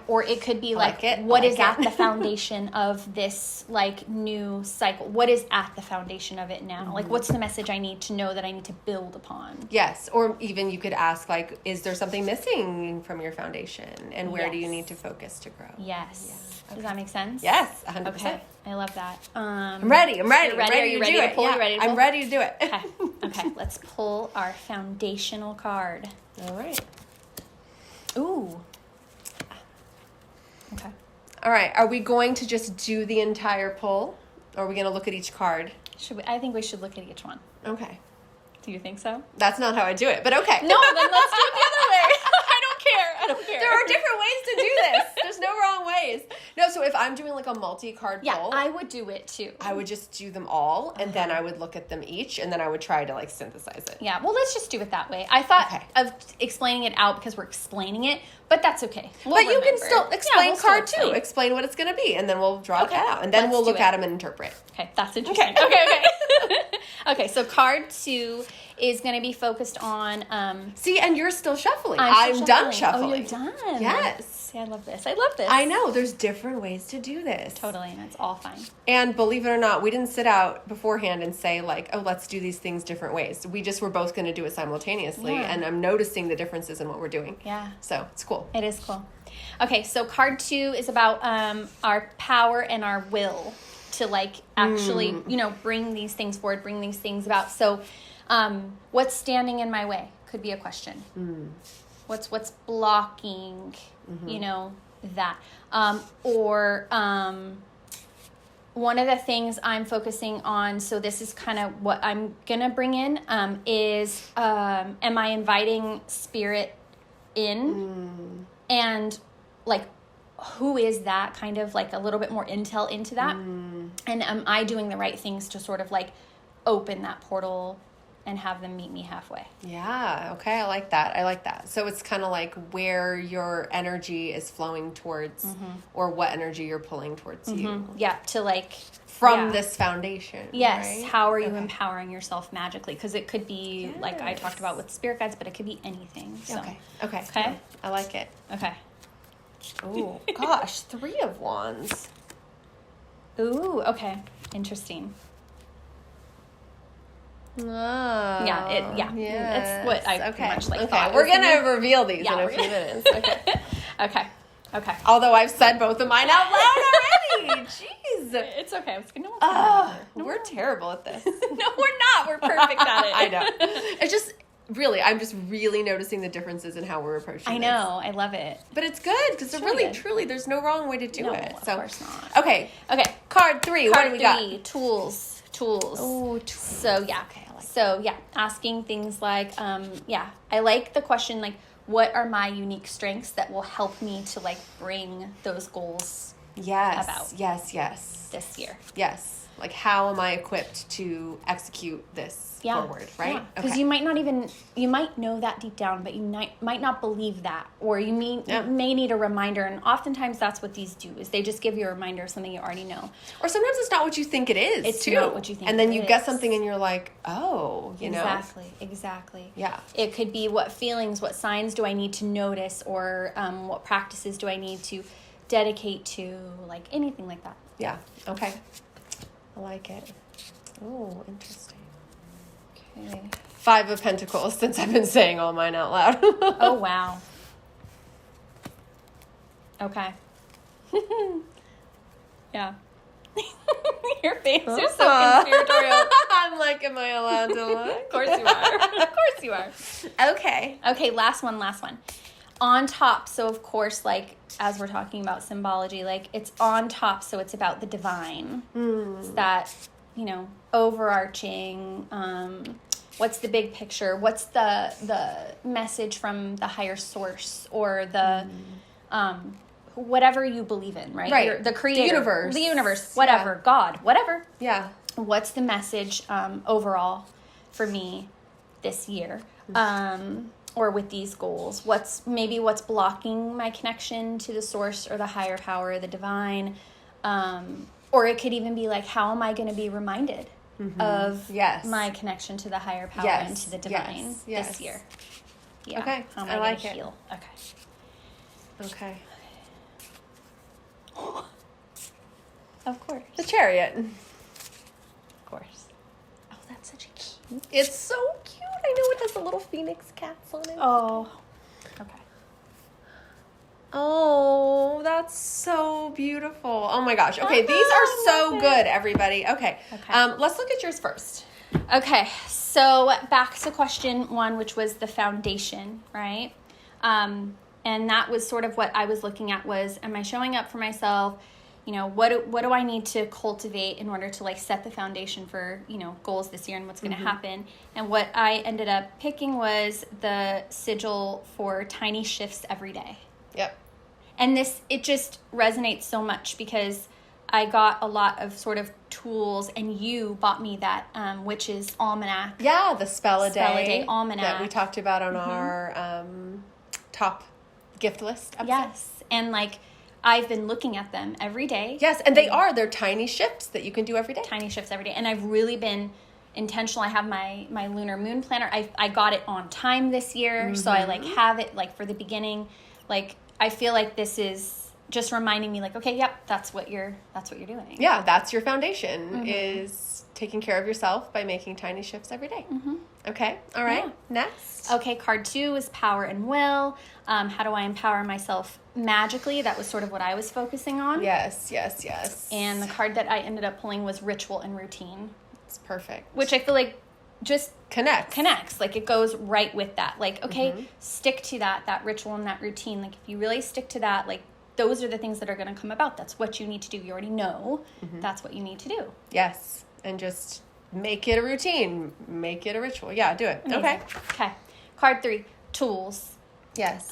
Or it could be like what is at the foundation of this like new cycle? What is at the foundation of it now? Like, what's the message I need to know that I need to build upon? Yes. Or even you could ask, like, is there something missing from your foundation? And where do you need to focus to grow? Yes. Yeah. Okay. Does that make sense? Yes, 100%. Okay. I love that. I'm ready. Are you ready to pull? Yeah, ready to pull? I'm ready to do it. Okay. Let's pull our foundational card. All right. Ooh. Okay. All right. Are we going to just do the entire pull? Or are we going to look at each card? I think we should look at each one. Okay. Do you think so? That's not how I do it, but okay. No, then let's do it the other way. I don't care. There are different ways to do this. There's no wrong ways. No, so if I'm doing like a multi-card pull, I would do it too. I would just do them all, and then I would look at them each, and then I would try to like synthesize it. Yeah, well, let's just do it that way. I thought of explaining it out because we're explaining it, but that's okay. But you can still explain card 2. Explain what it's going to be, and then we'll draw it out, and then we'll look at them and interpret. Okay, that's interesting. Okay. Okay, so card 2 is going to be focused on... See, and you're still shuffling. I'm done shuffling. Oh, you're done. Yes. See, I love this. I know. There's different ways to do this. Totally, and it's all fine. And believe it or not, we didn't sit out beforehand and say like, oh, let's do these things different ways. We just were both going to do it simultaneously, and I'm noticing the differences in what we're doing. Yeah. So it's cool. It is cool. Okay, so card 2 is about our power and our will to like actually, bring these things forward, bring these things about. So what's standing in my way could be a question. What's blocking, that. Or one of the things I'm focusing on, so this is kind of what I'm going to bring in, is am I inviting spirit in? And like, who is that? Kind of like a little bit more intel into that. And am I doing the right things to sort of like open that portal and have them meet me halfway. Yeah. Okay. I like that. So it's kind of like where your energy is flowing towards, or what energy you're pulling towards you. Yeah. To like from this foundation. Yes. Right? How are you empowering yourself magically? Because it could be like I talked about with spirit guides, but it could be anything. So. Okay. Oh, I like it. Okay. Oh gosh, 3 of Wands. Ooh. Okay. Interesting. Oh, Yeah. Yes. It's what I pretty much like. Okay, we're gonna reveal these in a few minutes. Okay. Okay. Although I've said both of mine out loud already. Jeez. It's okay. We're terrible at this. No, we're not. We're perfect at it. I know. It's just I'm just really noticing the differences in how we're approaching I know. I love it. But it's good because truly, there's no wrong way to do it. Of course not. Okay. Card 3. What do we got? Tools. Oh, So yeah. Okay. Asking things like, I like the question like, what are my unique strengths that will help me to like bring those goals about? Yes. This year. Yes. Like, how am I equipped to execute this forward, right? Because you might know that deep down, but you might not believe that, or you may need a reminder. And oftentimes that's what these do, is they just give you a reminder of something you already know. Or sometimes it's not what you think it is. It's not what you think and then you get something and you're like, oh, you know. Exactly. Yeah. It could be what feelings, what signs do I need to notice, or what practices do I need to dedicate to, like anything like that. Yeah. Okay. I like it. Oh, interesting. Okay. 5 of Pentacles, since I've been saying all mine out loud. Oh, wow. Okay. Yeah. Your face is so conspiratorial. I'm like, am I allowed to look? Of course you are. Of course you are. Okay, last one. On top, so of course, like, as we're talking about symbology, like, it's on top, so it's about the divine. It's that, overarching, what's the big picture? What's the message from the higher source, or the, whatever you believe in, right? Right. The creator. The universe. Whatever. Yeah. God. Whatever. Yeah. What's the message overall for me this year? Or with these goals, what's blocking my connection to the source or the higher power, the divine, or it could even be like, how am I going to be reminded of my connection to the higher power and to the divine this year? Yeah. Okay. How am I like going to heal? Okay. Of course. The Chariot. Of course. Oh, that's such a cute. It's so cute. I know it has the little phoenix cats on it. Oh. Okay. Oh, that's so beautiful. Oh my gosh. Okay, these are so good, everybody. Okay. Let's look at yours first. Okay, so back to question 1, which was the foundation, right? And that was sort of what I was looking at was, am I showing up for myself? What do I need to cultivate in order to like set the foundation for, goals this year and what's going to happen? And what I ended up picking was the sigil for tiny shifts every day. Yep. And it just resonates so much because I got a lot of sort of tools, and you bought me that Witch's Almanac. Yeah, the Spell a Day Almanac that we talked about on our top gift list episode. Yes, and like, I've been looking at them every day. Yes, and they're tiny shifts that you can do every day. Tiny shifts every day. And I've really been intentional. I have my lunar moon planner. I got it on time this year. So I like have it like for the beginning. Like, I feel like this is just reminding me like, okay, yep, that's what you're doing. Yeah, that's your foundation is taking care of yourself by making tiny shifts every day. Okay. All right. Yeah. Next. Okay. Card 2 is power and will. How do I empower myself magically? That was sort of what I was focusing on. Yes. And the card that I ended up pulling was ritual and routine. It's perfect. Which I feel like just connects. Like, it goes right with that. Like, okay, stick to that ritual and that routine. Like, if you really stick to that, like, those are the things that are going to come about. That's what you need to do. You already know that's what you need to do. Yes. And just make it a routine. Make it a ritual. Yeah, do it. Amazing. Okay. Card 3, tools. Yes.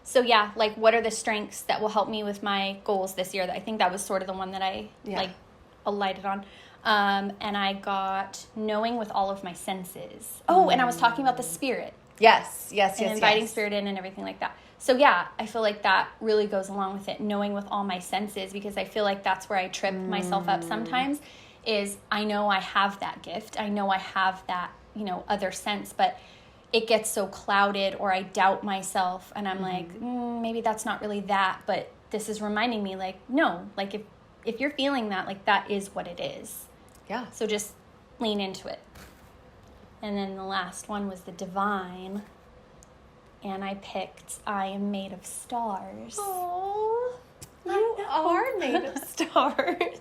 So yeah, like, what are the strengths that will help me with my goals this year? I think that was sort of the one that I like alighted on. And I got knowing with all of my senses. Oh, and I was talking about the spirit. Yes. And inviting spirit in and everything like that. So yeah, I feel like that really goes along with it, knowing with all my senses, because I feel like that's where I trip myself up sometimes, is I know I have that gift. I know I have that, other sense, but it gets so clouded, or I doubt myself, and I'm like, maybe that's not really that, but this is reminding me, like, no, like if you're feeling that, like, that is what it is. Yeah. So just lean into it. And then the last one was the divine, and I picked I am made of stars. Oh, you are made of stars.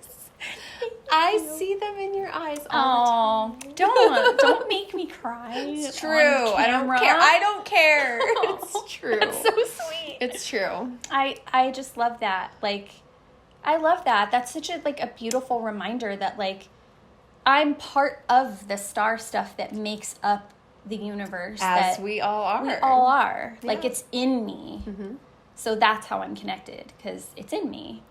I see them in your eyes all the time. Don't make me cry. It's true. I don't care. It's true. It's so sweet. It's true. I just love that. Like, I love that. That's such a beautiful reminder that, like, I'm part of the star stuff that makes up the universe. As we all are. We all are. Yeah. Like, it's in me. Mm-hmm. So that's how I'm connected, because it's in me.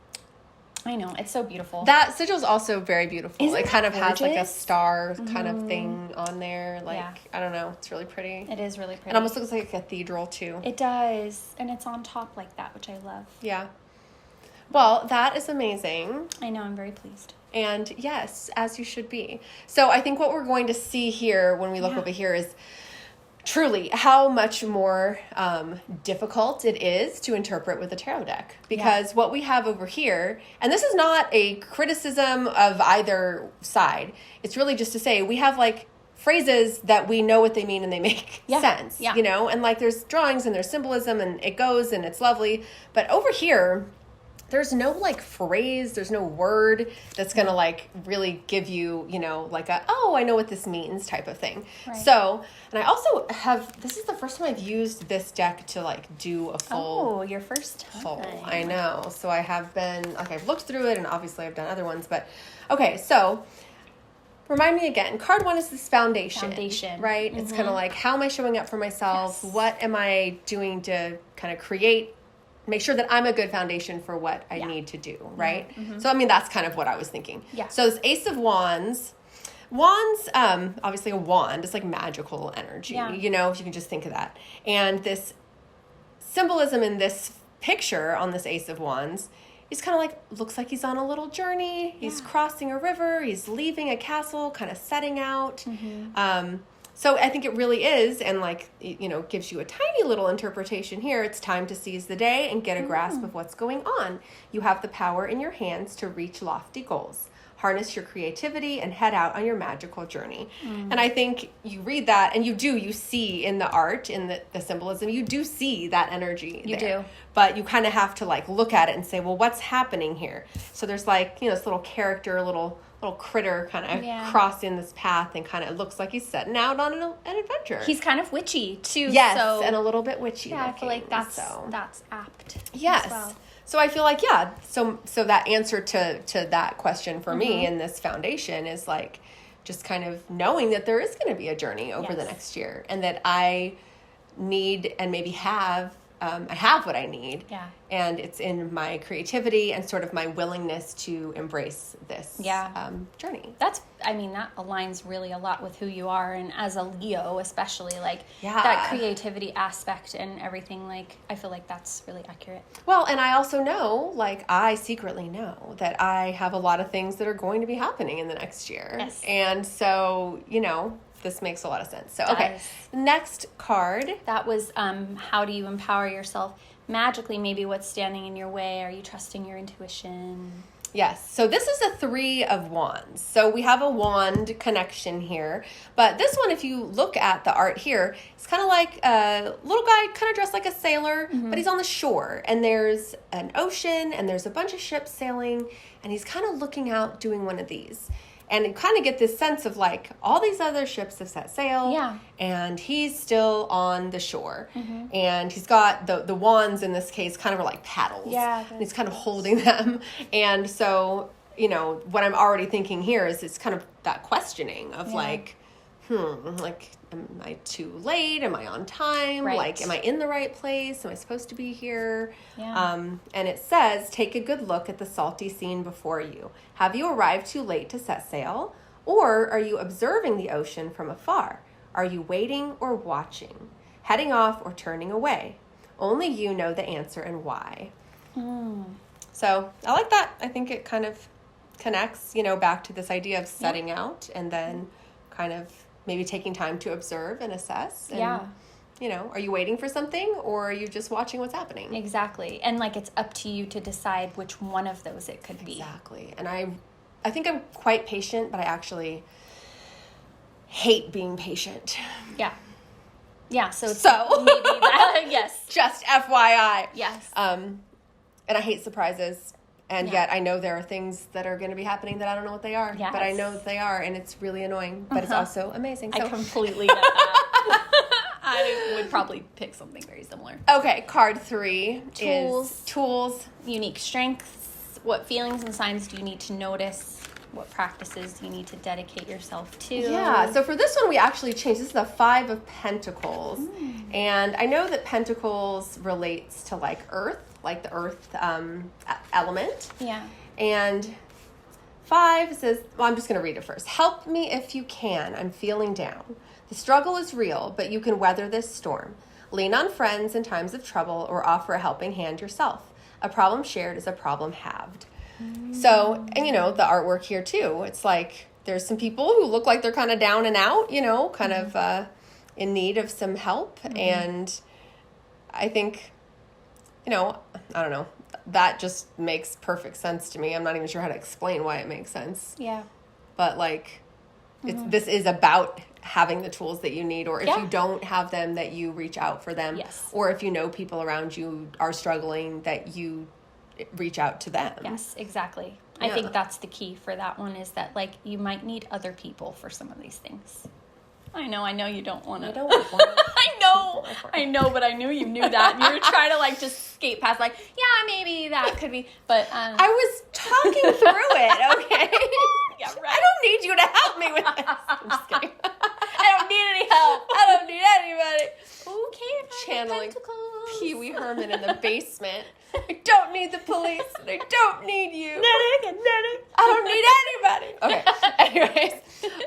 I know. It's so beautiful. That sigil's also very beautiful. Isn't it kind of gorgeous? has like a star kind of thing on there. Like, I don't know. It's really pretty. It is really pretty. It almost looks like a cathedral too. It does. And it's on top like that, which I love. Yeah. Well, that is amazing. I know. I'm very pleased. And yes, as you should be. So I think what we're going to see here when we look over here is truly how much more difficult it is to interpret with a tarot deck. Because what we have over here, and this is not a criticism of either side, it's really just to say we have like phrases that we know what they mean and they make sense, and like there's drawings and there's symbolism and it goes and it's lovely. But over here, there's no like phrase, there's no word that's going to like really give you, like I know what this means type of thing. Right. So, and I also this is the first time I've used this deck to like do a full. Oh, your first time. Full, I know. So I have been, like, I've looked through it and obviously I've done other ones, but okay. So remind me again, card 1 is this foundation, right? Mm-hmm. It's kind of like, how am I showing up for myself? Yes. What am I doing to kind of make sure that I'm a good foundation for what I need to do, right? Mm-hmm. So, I mean, that's kind of what I was thinking. Yeah. So this Ace of Wands, obviously a wand is like magical energy, if you can just think of that. And this symbolism in this picture on this Ace of Wands, he's kind of like, looks like he's on a little journey. He's crossing a river. He's leaving a castle, kind of setting out. Mm-hmm. So I think it really is, and like, gives you a tiny little interpretation here. It's time to seize the day and get a grasp of what's going on. You have the power in your hands to reach lofty goals. Harness your creativity and head out on your magical journey. And I think you read that and you see in the art, in the symbolism, you do see that energy You there. do. But you kind of have to like look at it and say, well, what's happening here? So there's like, this little character, little critter kind of crossing this path, and kind of looks like he's setting out on an adventure. He's kind of witchy too. Yes, and a little bit witchy. Yeah, looking, I feel like that's apt. Yes. As well. So I feel like, so that answer to that question for me in this foundation is like just kind of knowing that there is going to be a journey over the next year, and that I need and maybe I have what I need. Yeah. And it's in my creativity and sort of my willingness to embrace this journey. That aligns really a lot with who you are. And as a Leo, especially, like that creativity aspect and everything, like, I feel like that's really accurate. Well, and I also know, like, I secretly know that I have a lot of things that are going to be happening in the next year. Yes. And so, this makes a lot of sense. So, okay. Next card. That was how do you empower yourself magically? Maybe what's standing in your way? Are you trusting your intuition? Yes. So this is a 3 of Wands. So we have a wand connection here. But this one, if you look at the art here, it's kind of like a little guy kind of dressed like a sailor, but he's on the shore. And there's an ocean and there's a bunch of ships sailing. And he's kind of looking out doing one of these. And you kind of get this sense of like all these other ships have set sail, and he's still on the shore, and he's got the wands in this case kind of are like paddles, and he's kind of holding them. And so what I'm already thinking here is it's kind of that questioning of like, like, am I too late? Am I on time? Right. Like, am I in the right place? Am I supposed to be here? Yeah. And it says, take a good look at the salty scene before you. Have you arrived too late to set sail? Or are you observing the ocean from afar? Are you waiting or watching? Heading off or turning away? Only you know the answer and why. So I like that. I think it kind of connects, back to this idea of setting out and then kind of maybe taking time to observe and assess. And, are you waiting for something or are you just watching what's happening? Exactly. And like it's up to you to decide which one of those it could be. Exactly. And I think I'm quite patient, but I actually hate being patient. Yeah. Yeah, so maybe that, yes. Just FYI. Yes. And I hate surprises. And yet I know there are things that are going to be happening that I don't know what they are. Yes. But I know that they are, and it's really annoying. But it's also amazing. So. I completely get that. I would probably pick something very similar. Okay, card 3 Tools. is tools. Unique strengths. What feelings and signs do you need to notice? What practices do you need to dedicate yourself to? Yeah, so for this one, we actually changed. This is the 5 of Pentacles. And I know that Pentacles relates to, like, earth, like the earth element. Yeah. And 5 says, well, I'm just going to read it first. Help me if you can. I'm feeling down. The struggle is real, but you can weather this storm. Lean on friends in times of trouble or offer a helping hand yourself. A problem shared is a problem halved. So, and the artwork here too, it's like there's some people who look like they're kind of down and out, kind of in need of some help. And I think, I don't know, that just makes perfect sense to me. I'm not even sure how to explain why it makes sense. Yeah. But like, this is about having the tools that you need, or if you don't have them, that you reach out for them. Yes. Or if people around you are struggling, that you reach out to them. Yes, exactly. Yeah. I think that's the key for that one, is that like you might need other people for some of these things. I know you don't want to. I don't want to. I know, but I knew you knew that. And you were trying to like just skate past, like, yeah, maybe that could be, but I was talking through it, okay? Yeah, right. I don't need you to help me with this. I'm just kidding. I don't need any help. I don't need anybody. Okay, channeling Pee Wee Herman in the basement. I don't need the police. And I don't need you. I don't need anybody. Okay. Anyways.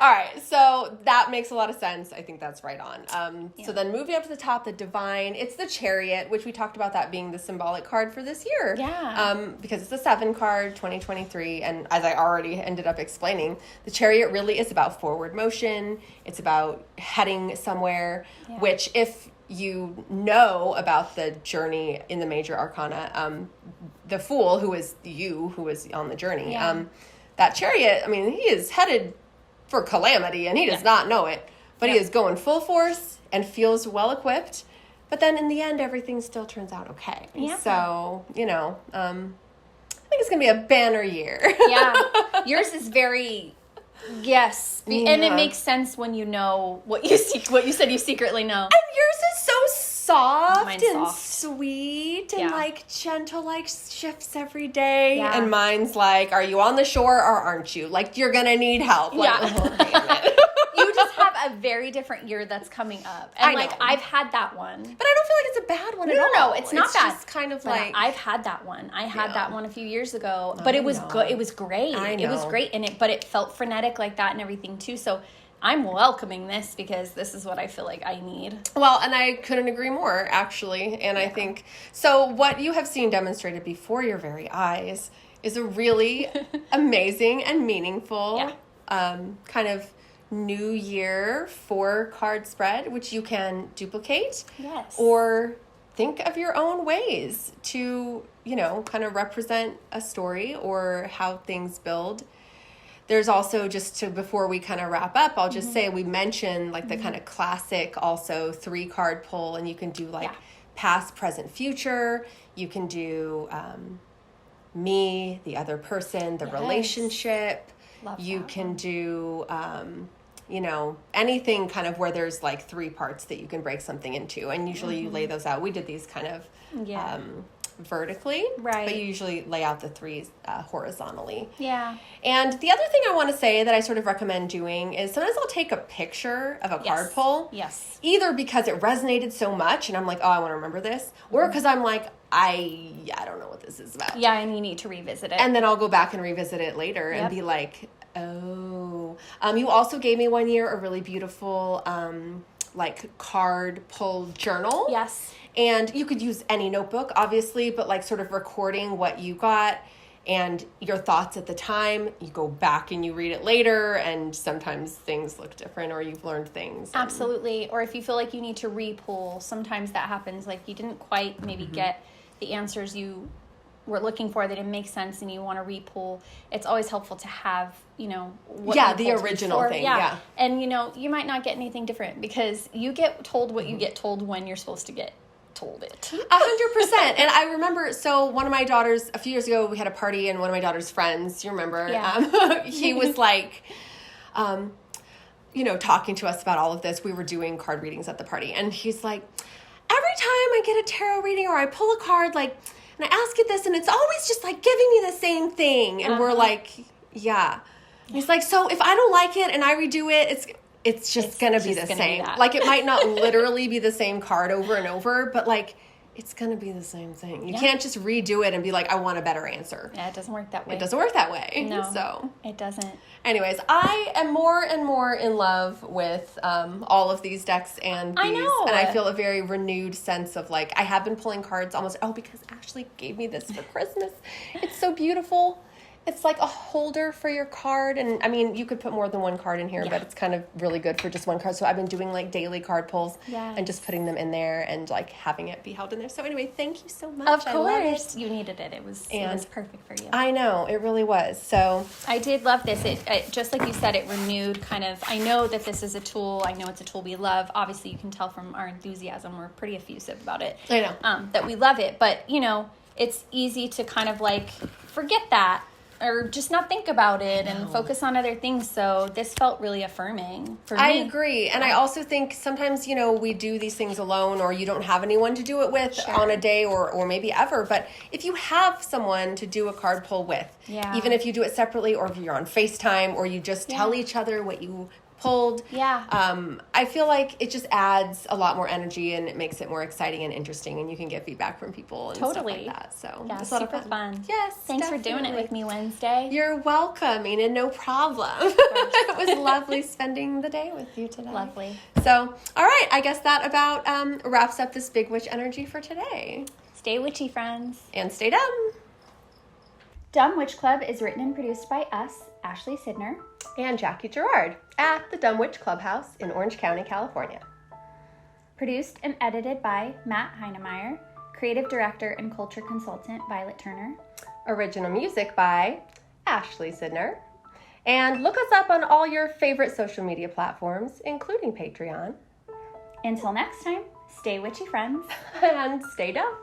All right. So that makes a lot of sense. I think that's right on. So then moving up to the top, the divine. It's the Chariot, which we talked about that being the symbolic card for this year. Yeah. Because it's a 7 card, 2023. And as I already ended up explaining, the Chariot really is about forward motion. It's about heading somewhere, which if you know about the journey in the major arcana, the Fool, who is on the journey, that Chariot, I mean, he is headed for calamity and he does not know it, but he is going full force and feels well equipped, but then in the end everything still turns out okay. So I think it's gonna be a banner year. Yours is very and it makes sense when you know what you said you secretly know. And yours is so soft. Mine's and soft. Sweet and like gentle, like shifts every day. And mine's like, are you on the shore or aren't you? Like, you're gonna need help. Like, oh, damn it. You just have a very different year that's coming up. And like, I've had that one. But I don't feel like it's a bad one at all. No, it's not bad. It's just kind of like, I've had that one. I had that one a few years ago, but it was good. It was great. I know. It was great, but it felt frenetic like that and everything too. So I'm welcoming this because this is what I feel like I need. Well, and I couldn't agree more, actually. And I think, so what you have seen demonstrated before your very eyes is a really amazing and meaningful kind of New Year 4-card spread, which you can duplicate. Yes. Or think of your own ways to, kind of represent a story or how things build. There's also, before we kind of wrap up, I'll just say we mentioned like the kind of classic also 3-card pull, and you can do like past, present, future. You can do me, the other person, the relationship. Love you that can one. do, anything kind of where there's like 3 parts that you can break something into. And usually you lay those out. We did these kind of vertically. Right. But you usually lay out the 3 horizontally. Yeah. And the other thing I want to say that I sort of recommend doing is sometimes I'll take a picture of a card pull. Yes. Either because it resonated so much and I'm like, oh, I want to remember this. Or because I'm like, I don't know what this is about. Yeah, and you need to revisit it. And then I'll go back and revisit it later and be like, oh. You also gave me one year a really beautiful like card pull journal. Yes. And you could use any notebook, obviously, but like sort of recording what you got and your thoughts at the time. You go back and you read it later, and sometimes things look different or you've learned things. Absolutely. Or if you feel like you need to re-pull, sometimes that happens. Like you didn't quite maybe get the answers you were looking for, they didn't make sense, and you want to re-pull. It's always helpful to have, what the original before. thing. Yeah. And, you might not get anything different because you get told what you get told when you're supposed to get told it. 100%. And I remember, so one of my daughters, a few years ago, we had a party, and one of my daughter's friends, you remember, he was like, talking to us about all of this. We were doing card readings at the party, and he's like, every time I get a tarot reading or I pull a card, like, and I ask it this, and it's always just like giving me the same thing. And we're like, yeah. He's like, so if I don't like it and I redo it, it's just going to be the same. Like, it might not literally be the same card over and over, but like, it's going to be the same thing. You can't just redo it and be like, I want a better answer. Yeah, it doesn't work that way. It doesn't work that way. No, so it doesn't. Anyways, I am more and more in love with all of these decks and these. I know. And I feel a very renewed sense of like, I have been pulling cards because Ashley gave me this for Christmas. It's so beautiful. It's like a holder for your card. And I mean, you could put more than one card in here, but it's kind of really good for just one card. So I've been doing like daily card pulls and just putting them in there and like having it be held in there. So anyway, thank you so much. Of course. You needed it. It was perfect for you. I know. It really was. So I did love this. It just like you said, it renewed kind of, I know that this is a tool. I know it's a tool we love. Obviously, you can tell from our enthusiasm. We're pretty effusive about it. I know. That we love it. But, it's easy to kind of like forget that. Or just not think about it and focus on other things. So this felt really affirming for me. I agree. And I also think sometimes, we do these things alone or you don't have anyone to do it with on a day or maybe ever. But if you have someone to do a card pull with, even if you do it separately or if you're on FaceTime or you just tell each other what you pulled. I feel like it just adds a lot more energy and it makes it more exciting and interesting and you can get feedback from people and stuff like that. So it's a lot of fun. Yes, thanks for doing it with me Wednesday. You're welcome, Ina. No problem. It was lovely spending the day with you today. Lovely. So, all right. I guess that about wraps up this Big Witch energy for today. Stay witchy, friends. And stay dumb. Dumb Witch Club is written and produced by us, Ashley Sidner and Jackie Gerard at the Dumb Witch Clubhouse in Orange County, California. Produced and edited by Matt Heinemeyer, creative director and culture consultant Violet Turner. Original music by Ashley Sidner. And look us up on all your favorite social media platforms, including Patreon. Until next time, stay witchy, friends. And stay dumb.